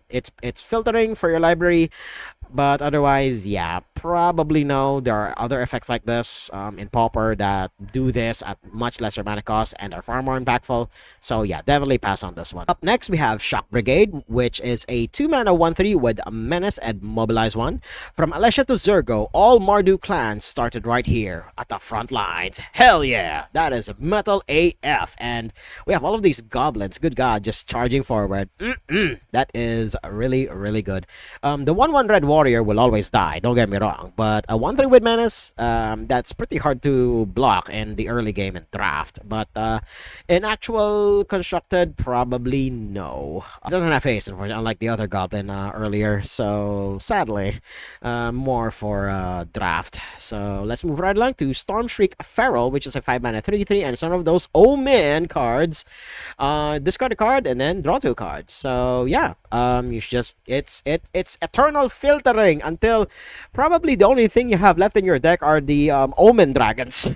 It's filtering for your library, but otherwise, yeah, probably no. There are other effects like this in Pauper that do this at much lesser mana cost and are far more impactful. So yeah, definitely pass on this one. Up next, we have Shock Brigade, which is a 2 mana 1/3 with a Menace and Mobilize 1. From Alessia to Zurgo, all Mardu clans started right here at the front lines. Hell yeah, that is metal AF. And we have all of these goblins, good god, just charging forward. That is really, really good. The 1/1 red warrior will always die, don't get me wrong, but a 1/3 with Menace, that's pretty hard to block in the early game and draft. But in actual constructed, probably no. It doesn't have haste, unfortunately, unlike the other goblin earlier. So sadly, more for draft. So let's move right along to Stormshriek Feral, which is a 5 mana 3/3, and it's one of those Omen cards. Discard a card and then draw 2 cards. So yeah, you should just it's eternal filtering until probably the only thing you have left in your deck are the Omen dragons.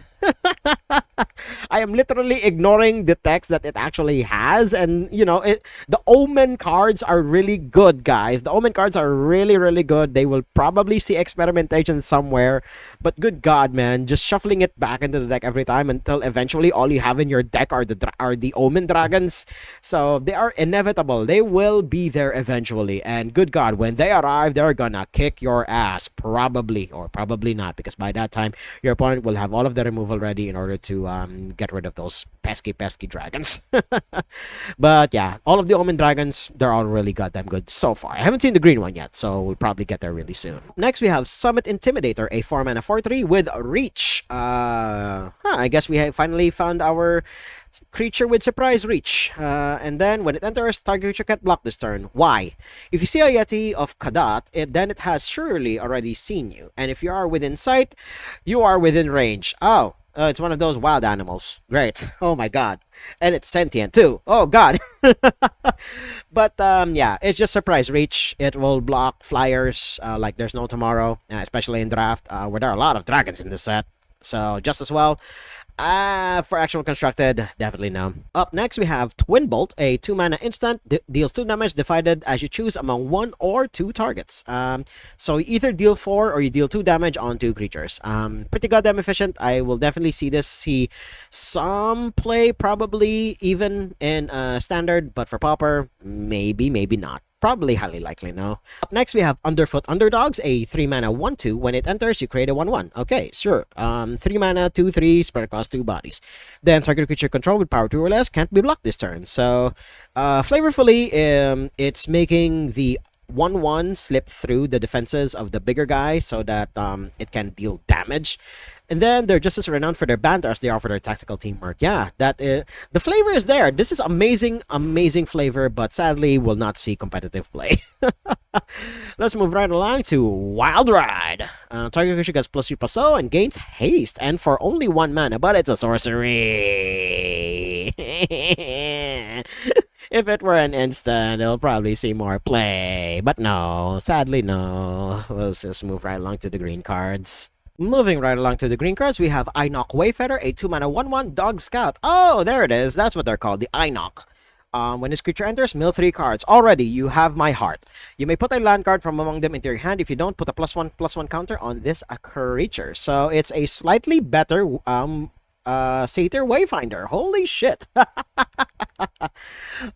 I am literally ignoring the text that it actually has, and the Omen cards are really good, guys. The Omen cards are really, really good. They will probably see experimentation somewhere, but good god, man, just shuffling it back into the deck every time until eventually all you have in your deck are the Omen dragons. So they are inevitable. They will be there eventually, and good god, when they arrive, they're gonna kick your ass, probably, or probably not, because by that time your opponent will have all of the removal ready in order to get rid of those pesky dragons. But yeah, all of the Omen dragons, they're all really goddamn good so far. I haven't seen the green one yet, so we'll probably get there really soon. Next, we have Summit Intimidator, a 4 mana 4/3 with Reach. I guess we have finally found our creature with surprise reach. And then when it enters, target creature can't block this turn. Why? If you see a Yeti of Kadat, then it has surely already seen you. And if you are within sight, you are within range. Oh, it's one of those wild animals. Great. Oh my god. And it's sentient too. Oh god. But yeah, it's just surprise reach. It will block flyers like there's no tomorrow, especially in draft where there are a lot of dragons in this set. So just as well. For actual constructed, definitely no. Up next, we have Twin Bolt, a 2-mana instant, deals 2 damage divided as you choose among 1 or 2 targets. So you either deal 4 or you deal 2 damage on 2 creatures. Pretty goddamn efficient. I will definitely see some play, probably even in standard, but for Pauper, maybe not. Probably highly likely, no. Up next, we have Underfoot Underdogs, a 3-mana 1/2. When it enters, you create a 1/1. Okay, sure. 3 mana, 2/3, spread across 2 bodies. Then target creature control with power 2 or less can't be blocked this turn. So, flavorfully, it's making the 1/1 slip through the defenses of the bigger guy so that it can deal damage. And then they're just as renowned for their banter as they are for their tactical teamwork. Yeah, the flavor is there. This is amazing flavor, but sadly will not see competitive play. Let's move right along to Wild Ride. Target creature gets +3/+0 and gains haste, and for only 1 mana, but it's a sorcery. If it were an instant, it'll probably see more play. But no, sadly no. We'll just move right along to the green cards. Moving right along to the green cards, we have Inoc Wayfarer, a 2-mana 1/1 Dog Scout. Oh, there it is. That's what they're called, the Inoc. When this creature enters, mill 3 cards. Already, you have my heart. You may put a land card from among them into your hand. If you don't, put a +1/+1 counter on this creature. So it's a slightly better Satyr Wayfinder. Holy shit.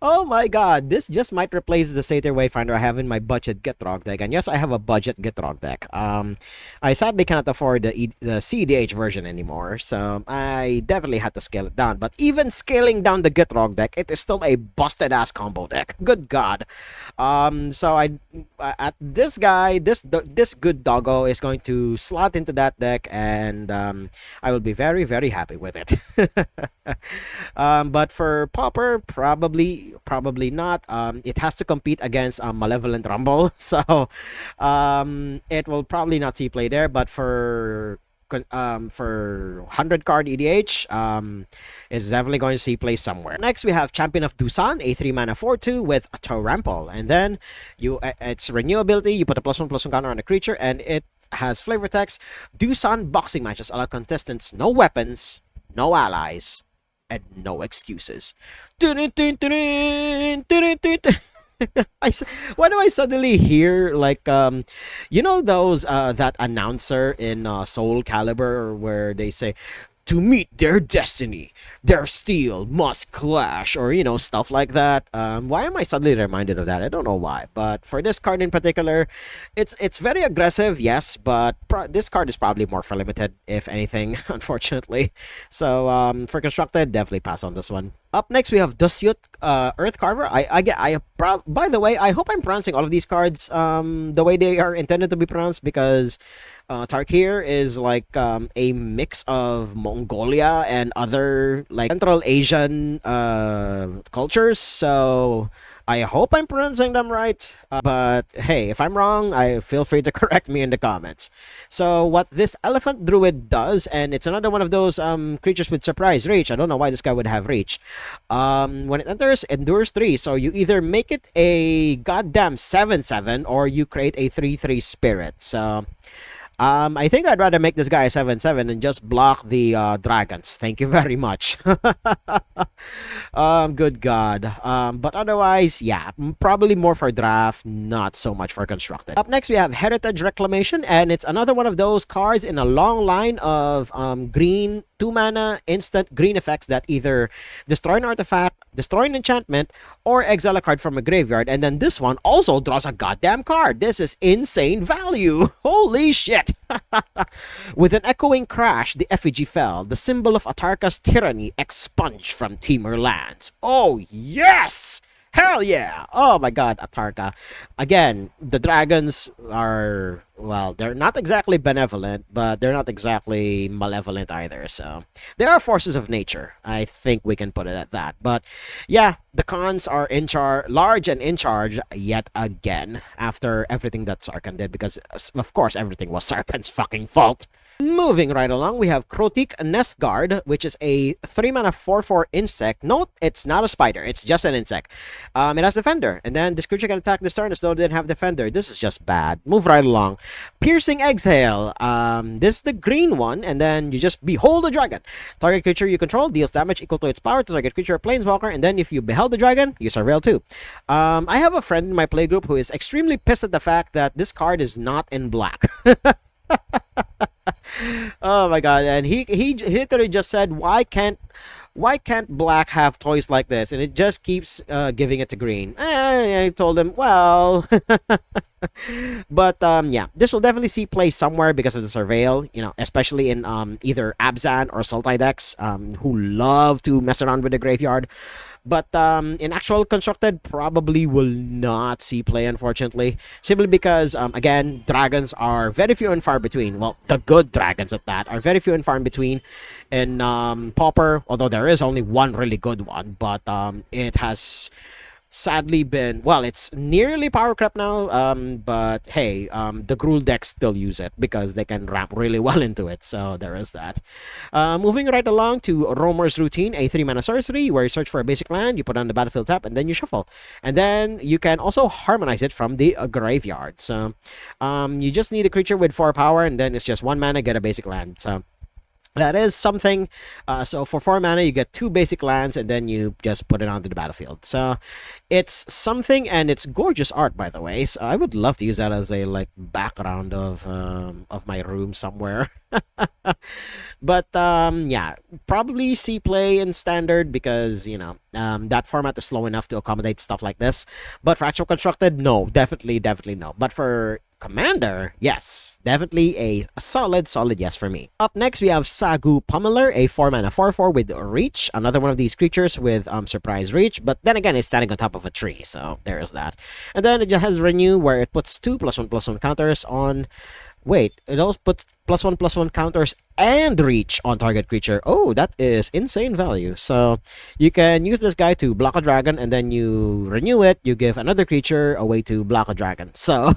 Oh my god, this just might replace the Satyr Wayfinder I have in my budget Gitrog deck. And yes, I have a budget Gitrog deck. I sadly cannot afford the CDH version anymore, so I definitely had to scale it down. But even scaling down the Gitrog deck, it is still a busted ass combo deck. Good god. So at this guy, this good doggo is going to slot into that deck, and I will be very, very happy with it. But for Pauper, probably not. It has to compete against Malevolent Rumble, so it will probably not see play there. But for 100 card EDH, is definitely going to see play somewhere. Next, we have Champion of Dusan, a 3-mana 4/2 with a Trample, and then its renewability. You put a +1/+1 counter on a creature, and it has flavor text. Dusan boxing matches allow contestants no weapons, no allies, and no excuses. Why do I suddenly hear like those that announcer in Soul Calibur where they say, to meet their destiny, their steel must clash, or stuff like that. Why am I suddenly reminded of that? I don't know why, but for this card in particular, it's very aggressive, yes, but this card is probably more for limited, if anything, unfortunately. So for constructed, definitely pass on this one. Up next, we have Dusyut, Earth Carver. By the way, I hope I'm pronouncing all of these cards the way they are intended to be pronounced, because Tarkir is like a mix of Mongolia and other like Central Asian cultures, so I hope I'm pronouncing them right. But hey, if I'm wrong, feel free to correct me in the comments. So what this Elephant Druid does, and it's another one of those creatures with surprise reach. I don't know why this guy would have reach. When it enters, endures 3. So you either make it a goddamn 7/7 or you create a 3/3 spirit. So I think I'd rather make this guy a 7/7 and just block the dragons. Thank you very much. Good god. But otherwise, yeah, probably more for draft, not so much for constructed. Up next, we have Heritage Reclamation, and it's another one of those cards in a long line of green 2-mana instant green effects that either destroy an artifact, destroy an enchantment, or exile a card from a graveyard. And then this one also draws a goddamn card. This is insane value. Holy shit. With an echoing crash, the effigy fell. The symbol of Atarka's tyranny expunged from Temur lands. Oh, yes! Hell yeah! Oh my god, Atarka. Again, the dragons are, well, they're not exactly benevolent, but they're not exactly malevolent either. So, they are forces of nature. I think we can put it at that. But, yeah, the cons are large and in charge yet again after everything that Sarkhan did. Because, of course, everything was Sarkhan's fucking fault. Moving right along, we have Krotik Nest Guard, which is a 3-mana 4/4 insect. Note, it's not a spider, it's just an insect. It has Defender, and then this creature can attack this turn as though it didn't have Defender. This is just bad. Move right along. Piercing Exhale. This is the green one, and then you just behold the dragon. Target creature you control deals damage equal to its power to target creature or planeswalker, and then if you beheld the dragon, you surveil too. I have a friend in my playgroup who is extremely pissed at the fact that this card is not in black. Oh my god, and he literally just said, why can't black have toys like this? And it just keeps giving it to green. I told him, well, but yeah, this will definitely see play somewhere because of the surveil, especially in either Abzan or Sultai decks, who love to mess around with the graveyard. But in actual constructed, probably will not see play, unfortunately. Simply because, again, dragons are very few and far between. Well, the good dragons at that are very few and far in between. In Pauper, although there is only one really good one, but it has sadly been, well, it's nearly power creep now, but hey, the Gruul decks still use it because they can ramp really well into it, so there is that. Moving right along to Roamer's Routine, a 3-mana sorcery where you search for a basic land, you put on the battlefield tap, and then you shuffle. And then you can also harmonize it from the graveyard. So you just need a creature with 4 power, and then it's just 1 mana, get a basic land. So that is something. So for 4 mana, you get 2 basic lands, and then you just put it onto the battlefield. So it's something, and it's gorgeous art, by the way. So I would love to use that as a background of my room somewhere. But yeah, probably see play in standard because that format is slow enough to accommodate stuff like this. But for actual constructed, no, definitely no. But for Commander, yes, definitely a solid yes for me. Up next, we have Sagu Pummeler, a 4-mana 4/4 with Reach, another one of these creatures with Surprise Reach, but then again, it's standing on top of a tree, so there is that. And then it just has Renew, where it puts 2 +1/+1 counters on. Wait, it also puts +1/+1 counters and Reach on target creature. Oh, that is insane value. So you can use this guy to block a dragon, and then you renew it, you give another creature a way to block a dragon. So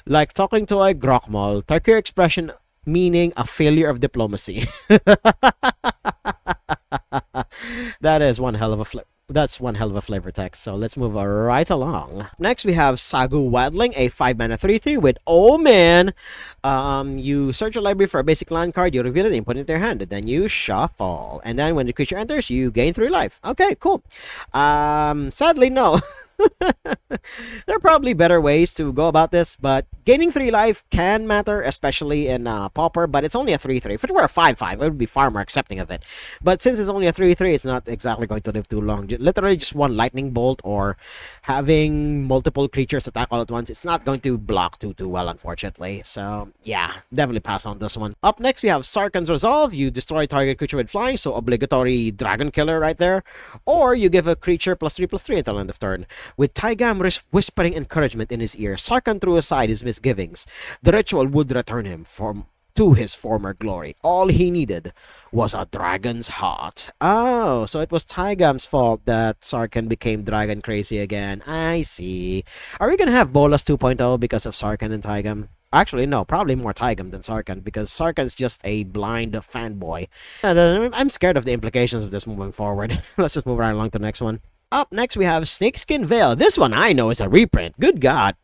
like talking to a Grokmol, Tarkir expression meaning a failure of diplomacy. That is one hell of a flip. That's one hell of a flavor text, so let's move right along. Next, we have Sagu Wadling, a 5-mana 3/3 with Omen. You search your library for a basic land card, you reveal it, and you put it in your hand, and then you shuffle. And then when the creature enters, you gain 3 life. Okay, cool. Sadly, no. There are probably better ways to go about this, but gaining 3 life can matter, especially in Pauper, but it's only a 3/3. If it were a 5/5, I would be far more accepting of it. But since it's only a 3/3, it's not exactly going to live too long. Literally just one lightning bolt or having multiple creatures attack all at once, it's not going to block too well, unfortunately. So yeah, definitely pass on this one. Up next, we have Sarkhan's Resolve. You destroy target creature with flying, so obligatory dragon killer right there. Or you give a creature +3/+3 until end of turn. With Taigam whispering encouragement in his ear, Sarkhan threw aside his misgivings. The ritual would return him to his former glory. All he needed was a dragon's heart. Oh, so it was Taigam's fault that Sarkhan became dragon crazy again. I see. Are we gonna have Bolas 2.0 because of Sarkhan and Taigam? Actually, no, probably more Taigam than Sarkhan, because Sarkhan's just a blind fanboy. I'm scared of the implications of this moving forward. Let's just move right along to the next one. Up next, we have Snakeskin Veil. This one I know is a reprint. Good God.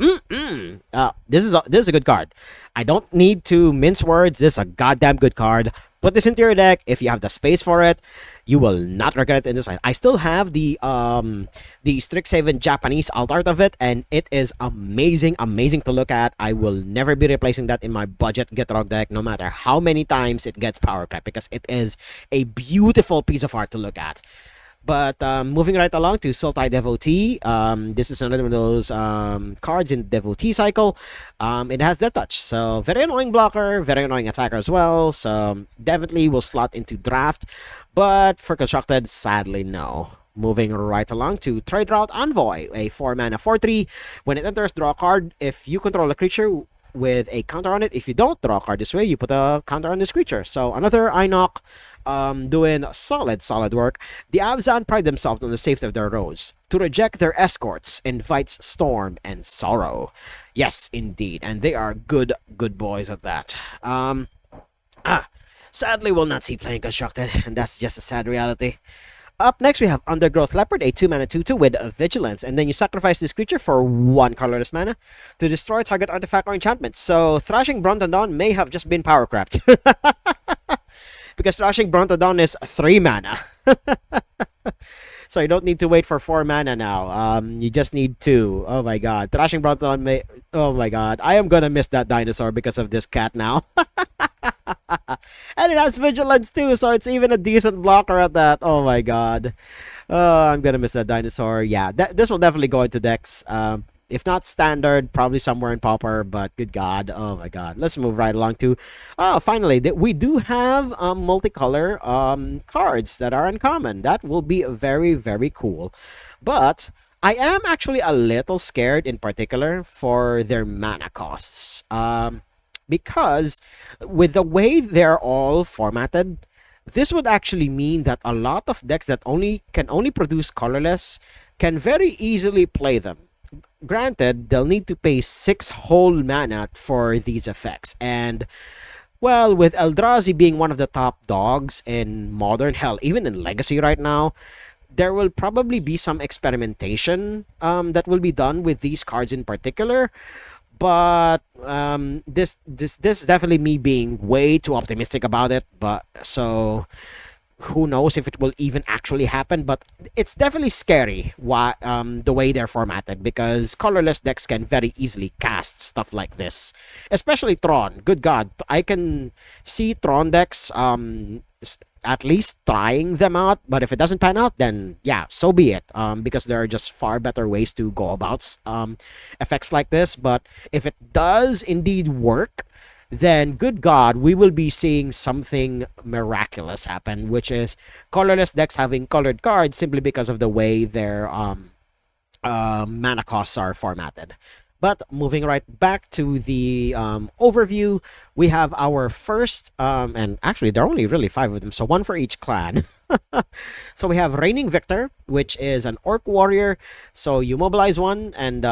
This is a good card. I don't need to mince words. This is a goddamn good card. Put this into your deck. If you have the space for it, you will not regret it in this side. I still have the Strixhaven Japanese alt art of it, and it is amazing to look at. I will never be replacing that in my budget Gitrog deck, no matter how many times it gets power creep, because it is a beautiful piece of art to look at. But moving right along to Sultai Devotee, this is another one of those cards in Devotee cycle. It has Death Touch, so very annoying blocker, very annoying attacker as well, so definitely will slot into draft. But for constructed, sadly, no. Moving right along to Trade Route Envoy, a 4-mana 4/3. When it enters, draw a card. If you control a creature with a counter on it, if you don't draw a card this way, you put a counter on this creature. So another Inoc doing solid work. The Abzan pride themselves on the safety of their roads. To reject their escorts invites storm and sorrow. Yes, indeed, and they are good boys at that. Sadly, we'll not see playing constructed, and that's just a sad reality. Up next, we have Undergrowth Leopard, a 2-mana 2/2 with Vigilance, and then you sacrifice this creature for 1 colorless mana to destroy target artifact or enchantment. So, Thrashing Brontodon may have just been power crept. Because Thrashing Brontodon is 3 mana. So you don't need to wait for 4 mana now. You just need 2. Oh my god. Thrashing Brontodon may... Oh my god. I am gonna miss that dinosaur because of this cat now. And it has Vigilance too, so it's even a decent blocker at that. Oh my god. I'm gonna miss that dinosaur. Yeah, this will definitely go into decks. If not standard, probably somewhere in Pauper, but good god. Oh my god. Let's move right along to... finally, we do have multicolor cards that are uncommon. That will be very, very cool. But I am actually a little scared in particular for their mana costs. Because with the way they're all formatted, this would actually mean that a lot of decks that can only produce colorless can very easily play them. Granted, they'll need to pay 6 whole mana for these effects. And, well, with Eldrazi being one of the top dogs in Modern, hell, even in Legacy right now, there will probably be some experimentation that will be done with these cards in particular. But this definitely me being way too optimistic about it. But so who knows if it will even actually happen? But it's definitely scary the way they're formatted, because colorless decks can very easily cast stuff like this, especially Tron. Good God, I can see Tron decks at least trying them out, but if it doesn't pan out, then yeah, so be it, because there are just far better ways to go about effects like this. But if it does indeed work, then good God, we will be seeing something miraculous happen, which is colorless decks having colored cards simply because of the way their mana costs are formatted. But moving right back to the overview, we have our first, and actually there are only really 5 of them, so 1 for each clan. So we have Reigning Victor, which is an Orc Warrior. So you mobilize 1, and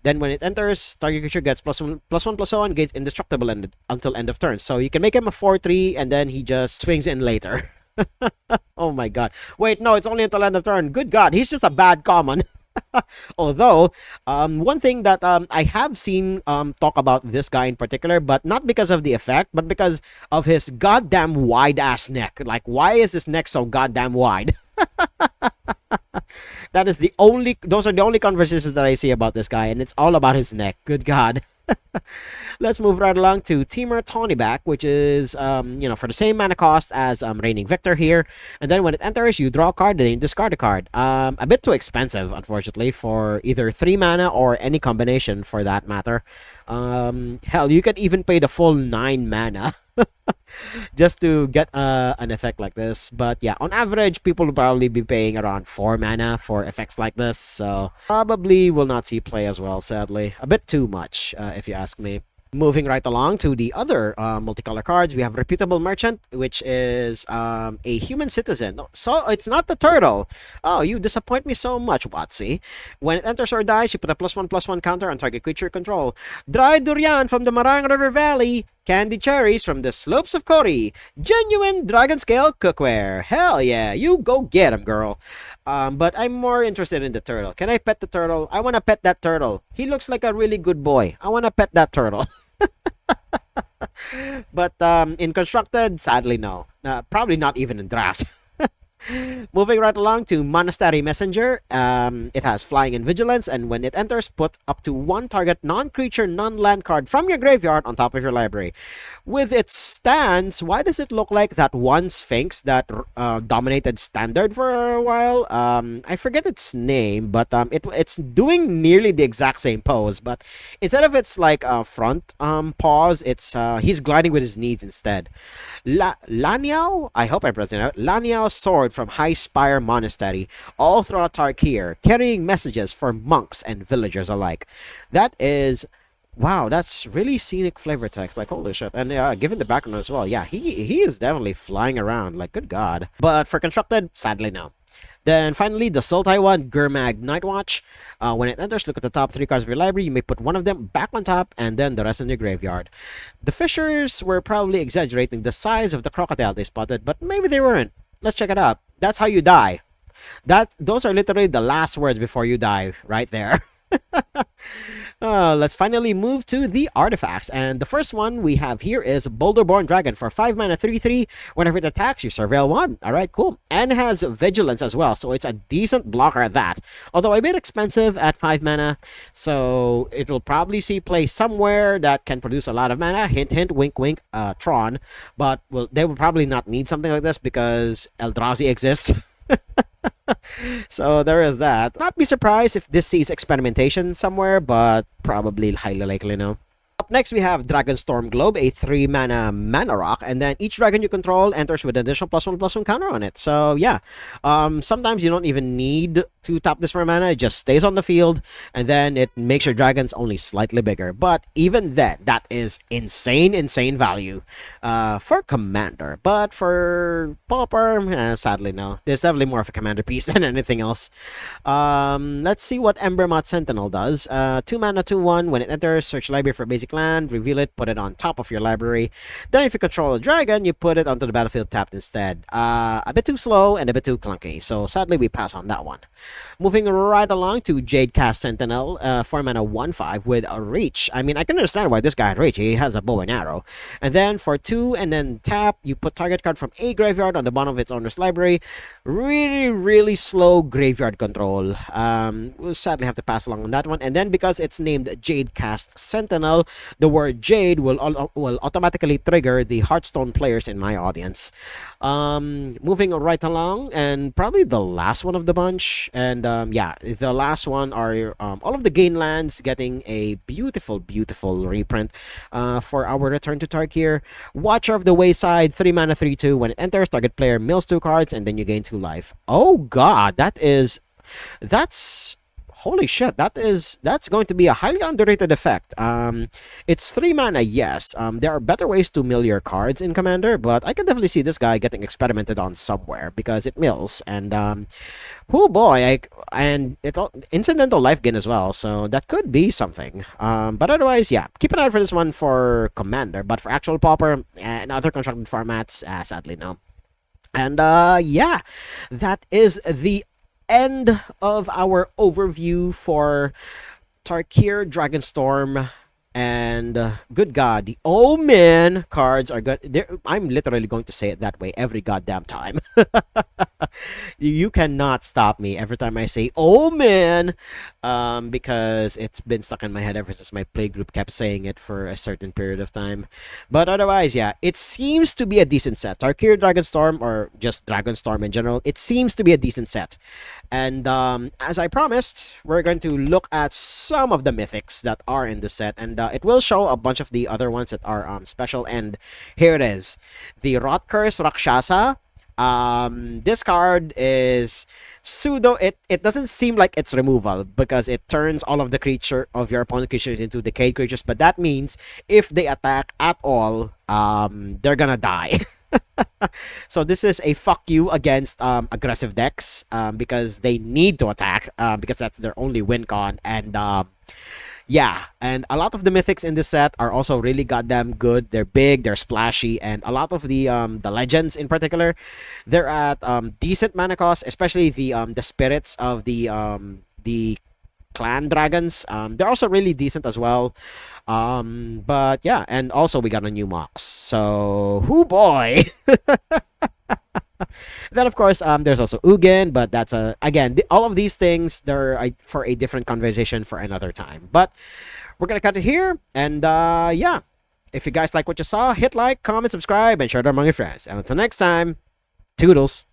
then when it enters, target creature gets +1/+1/+1, gets indestructible until end of turn. So you can make him a 4/3, and then he just swings in later. Oh my god. Wait, no, it's only until end of turn. Good God, he's just a bad common. Although, one thing that I have seen talk about this guy in particular, but not because of the effect, but because of his goddamn wide-ass neck. Like, why is his neck so goddamn wide? Those are the only conversations that I see about this guy, and it's all about his neck. Good God. Let's move right along to Temur Tawnyback, which is, for the same mana cost as Reigning Victor here. And then when it enters, you draw a card, then you discard a card. A bit too expensive, unfortunately, for either 3 mana or any combination for that matter. Hell, you can even pay the full 9 mana just to get an effect like this. But yeah, on average, people will probably be paying around 4 mana for effects like this. So probably will not see play as well, sadly. A bit too much, if you ask me. Moving right along to the other multicolor cards, we have Reputable Merchant, which is a human citizen. So it's not the turtle. Oh, you disappoint me so much, Watsy. When it enters or dies, you put a +1/+1 counter on target creature control. Dried durian from the Marang River Valley. Candy cherries from the slopes of Kori. Genuine dragon scale cookware. Hell yeah, you go get 'em, girl. But I'm more interested in the turtle. Can I pet the turtle? I want to pet that turtle. He looks like a really good boy. I want to pet that turtle. But in constructed, sadly no. Probably not even in draft. Moving right along to Monastery Messenger. It has Flying and Vigilance, and when it enters, put up to 1 target non-creature, non-land card from your graveyard on top of your library. With its stance, why does it look like that one Sphinx that dominated Standard for a while? I forget its name, but it's doing nearly the exact same pose, but instead of its like front paws, it's he's gliding with his knees instead. Laniao, I hope I pronounced it out. Laniao's sword from High Spire Monastery, all throughout Tarkir, carrying messages for monks and villagers alike. That is Wow, that's really scenic flavor text. Like, holy shit. And yeah, given the background as well, yeah, he is definitely flying around. Like, good god. But for constructed, sadly no. Then finally, the Sultai one, Gurmag Nightwatch. When it enters, look at the top three cards of your library. You may put one of them back on top and then the rest in your graveyard. The Fishers were probably exaggerating the size of the crocodile they spotted, but maybe they weren't. Let's check it out. That's how you die. Those are literally the last words before you die, right there. Let's finally move to the artifacts. And the first one we have here is Boulderborn Dragon for 5 mana 3/3. Whenever it attacks, you surveil 1. Alright, cool. And it has Vigilance as well, so it's a decent blocker at that. Although a bit expensive at 5 mana, so it'll probably see play somewhere that can produce a lot of mana. Hint, hint, wink, wink, Tron. But they will probably not need something like this because Eldrazi exists. So there is that. Not be surprised if this sees experimentation somewhere, but probably highly likely no. Up next, we have Dragonstorm Globe, a 3 mana rock, and then each dragon you control enters with an additional +1/+1 counter on it. So yeah, sometimes you don't even need to tap this for mana; it just stays on the field, and then it makes your dragons only slightly bigger. But even then, that is insane value for commander. But for Pauper, sadly no. There's definitely more of a commander piece than anything else. Let's see what Embermoth Sentinel does. 2 mana 2/1. When it enters, search library for basic land, reveal it, put it on top of your library. Then if you control a dragon, you put it onto the battlefield tapped instead. A bit too slow and a bit too clunky, so sadly we pass on that one. Moving right along to Jadecast Sentinel, 4 mana 1/5 with a reach. I mean, I can understand why this guy had reach. He has a bow and arrow. And then for 2 and then tap, you put target card from a graveyard on the bottom of its owner's library. Really slow graveyard control. We'll sadly have to pass along on that one. And then because it's named Jadecast Sentinel, the word Jade will automatically trigger the Hearthstone players in my audience. Moving right along, and probably the last one of the bunch. And yeah, the last one are all of the gain lands getting a beautiful reprint for our return to Tarkir. Watcher of the Wayside, 3 mana 3/2. When it enters, target player mills 2 cards, and then you gain 2 life. Oh god, that's holy shit, that's going to be a highly underrated effect. It's 3 mana, yes. There are better ways to mill your cards in Commander, but I can definitely see this guy getting experimented on somewhere because it mills, and oh boy, and it's incidental life gain as well, so that could be something. But otherwise, yeah, keep an eye out for this one for Commander, but for actual Pauper and other constructed formats, sadly no. And yeah, that is the end of our overview for Tarkir Dragonstorm. And good god, the Omen cards are good. I'm literally going to say it that way every goddamn time. You cannot stop me every time I say Omen, because it's been stuck in my head ever since my playgroup kept saying it for a certain period of time. But otherwise, yeah, it seems to be a decent set. Tarkir Dragonstorm, or just Dragonstorm in general, it seems to be a decent set. And as I promised, we're going to look at some of the mythics that are in the set, and it will show a bunch of the other ones that are special. And here it is, the Rot Curse Rakshasa. This card is pseudo. It doesn't seem like it's removal because it turns all of the creature of your opponent creatures into decayed creatures, but that means if they attack at all, they're gonna die. So this is a fuck you against aggressive decks, because they need to attack, because that's their only win con. And yeah, and a lot of the mythics in this set are also really goddamn good. They're big, they're splashy, and a lot of the legends in particular, they're at decent mana cost, especially the spirits of the clan dragons. They're also really decent as well. But yeah, and also we got a new Mox. So, whoo boy. Then of course, there's also Ugin, but that's again, all of these things, they're for a different conversation for another time. But we're gonna cut it here, and yeah, if you guys like what you saw, hit like, comment, subscribe, and share it among your friends. And until next time, toodles.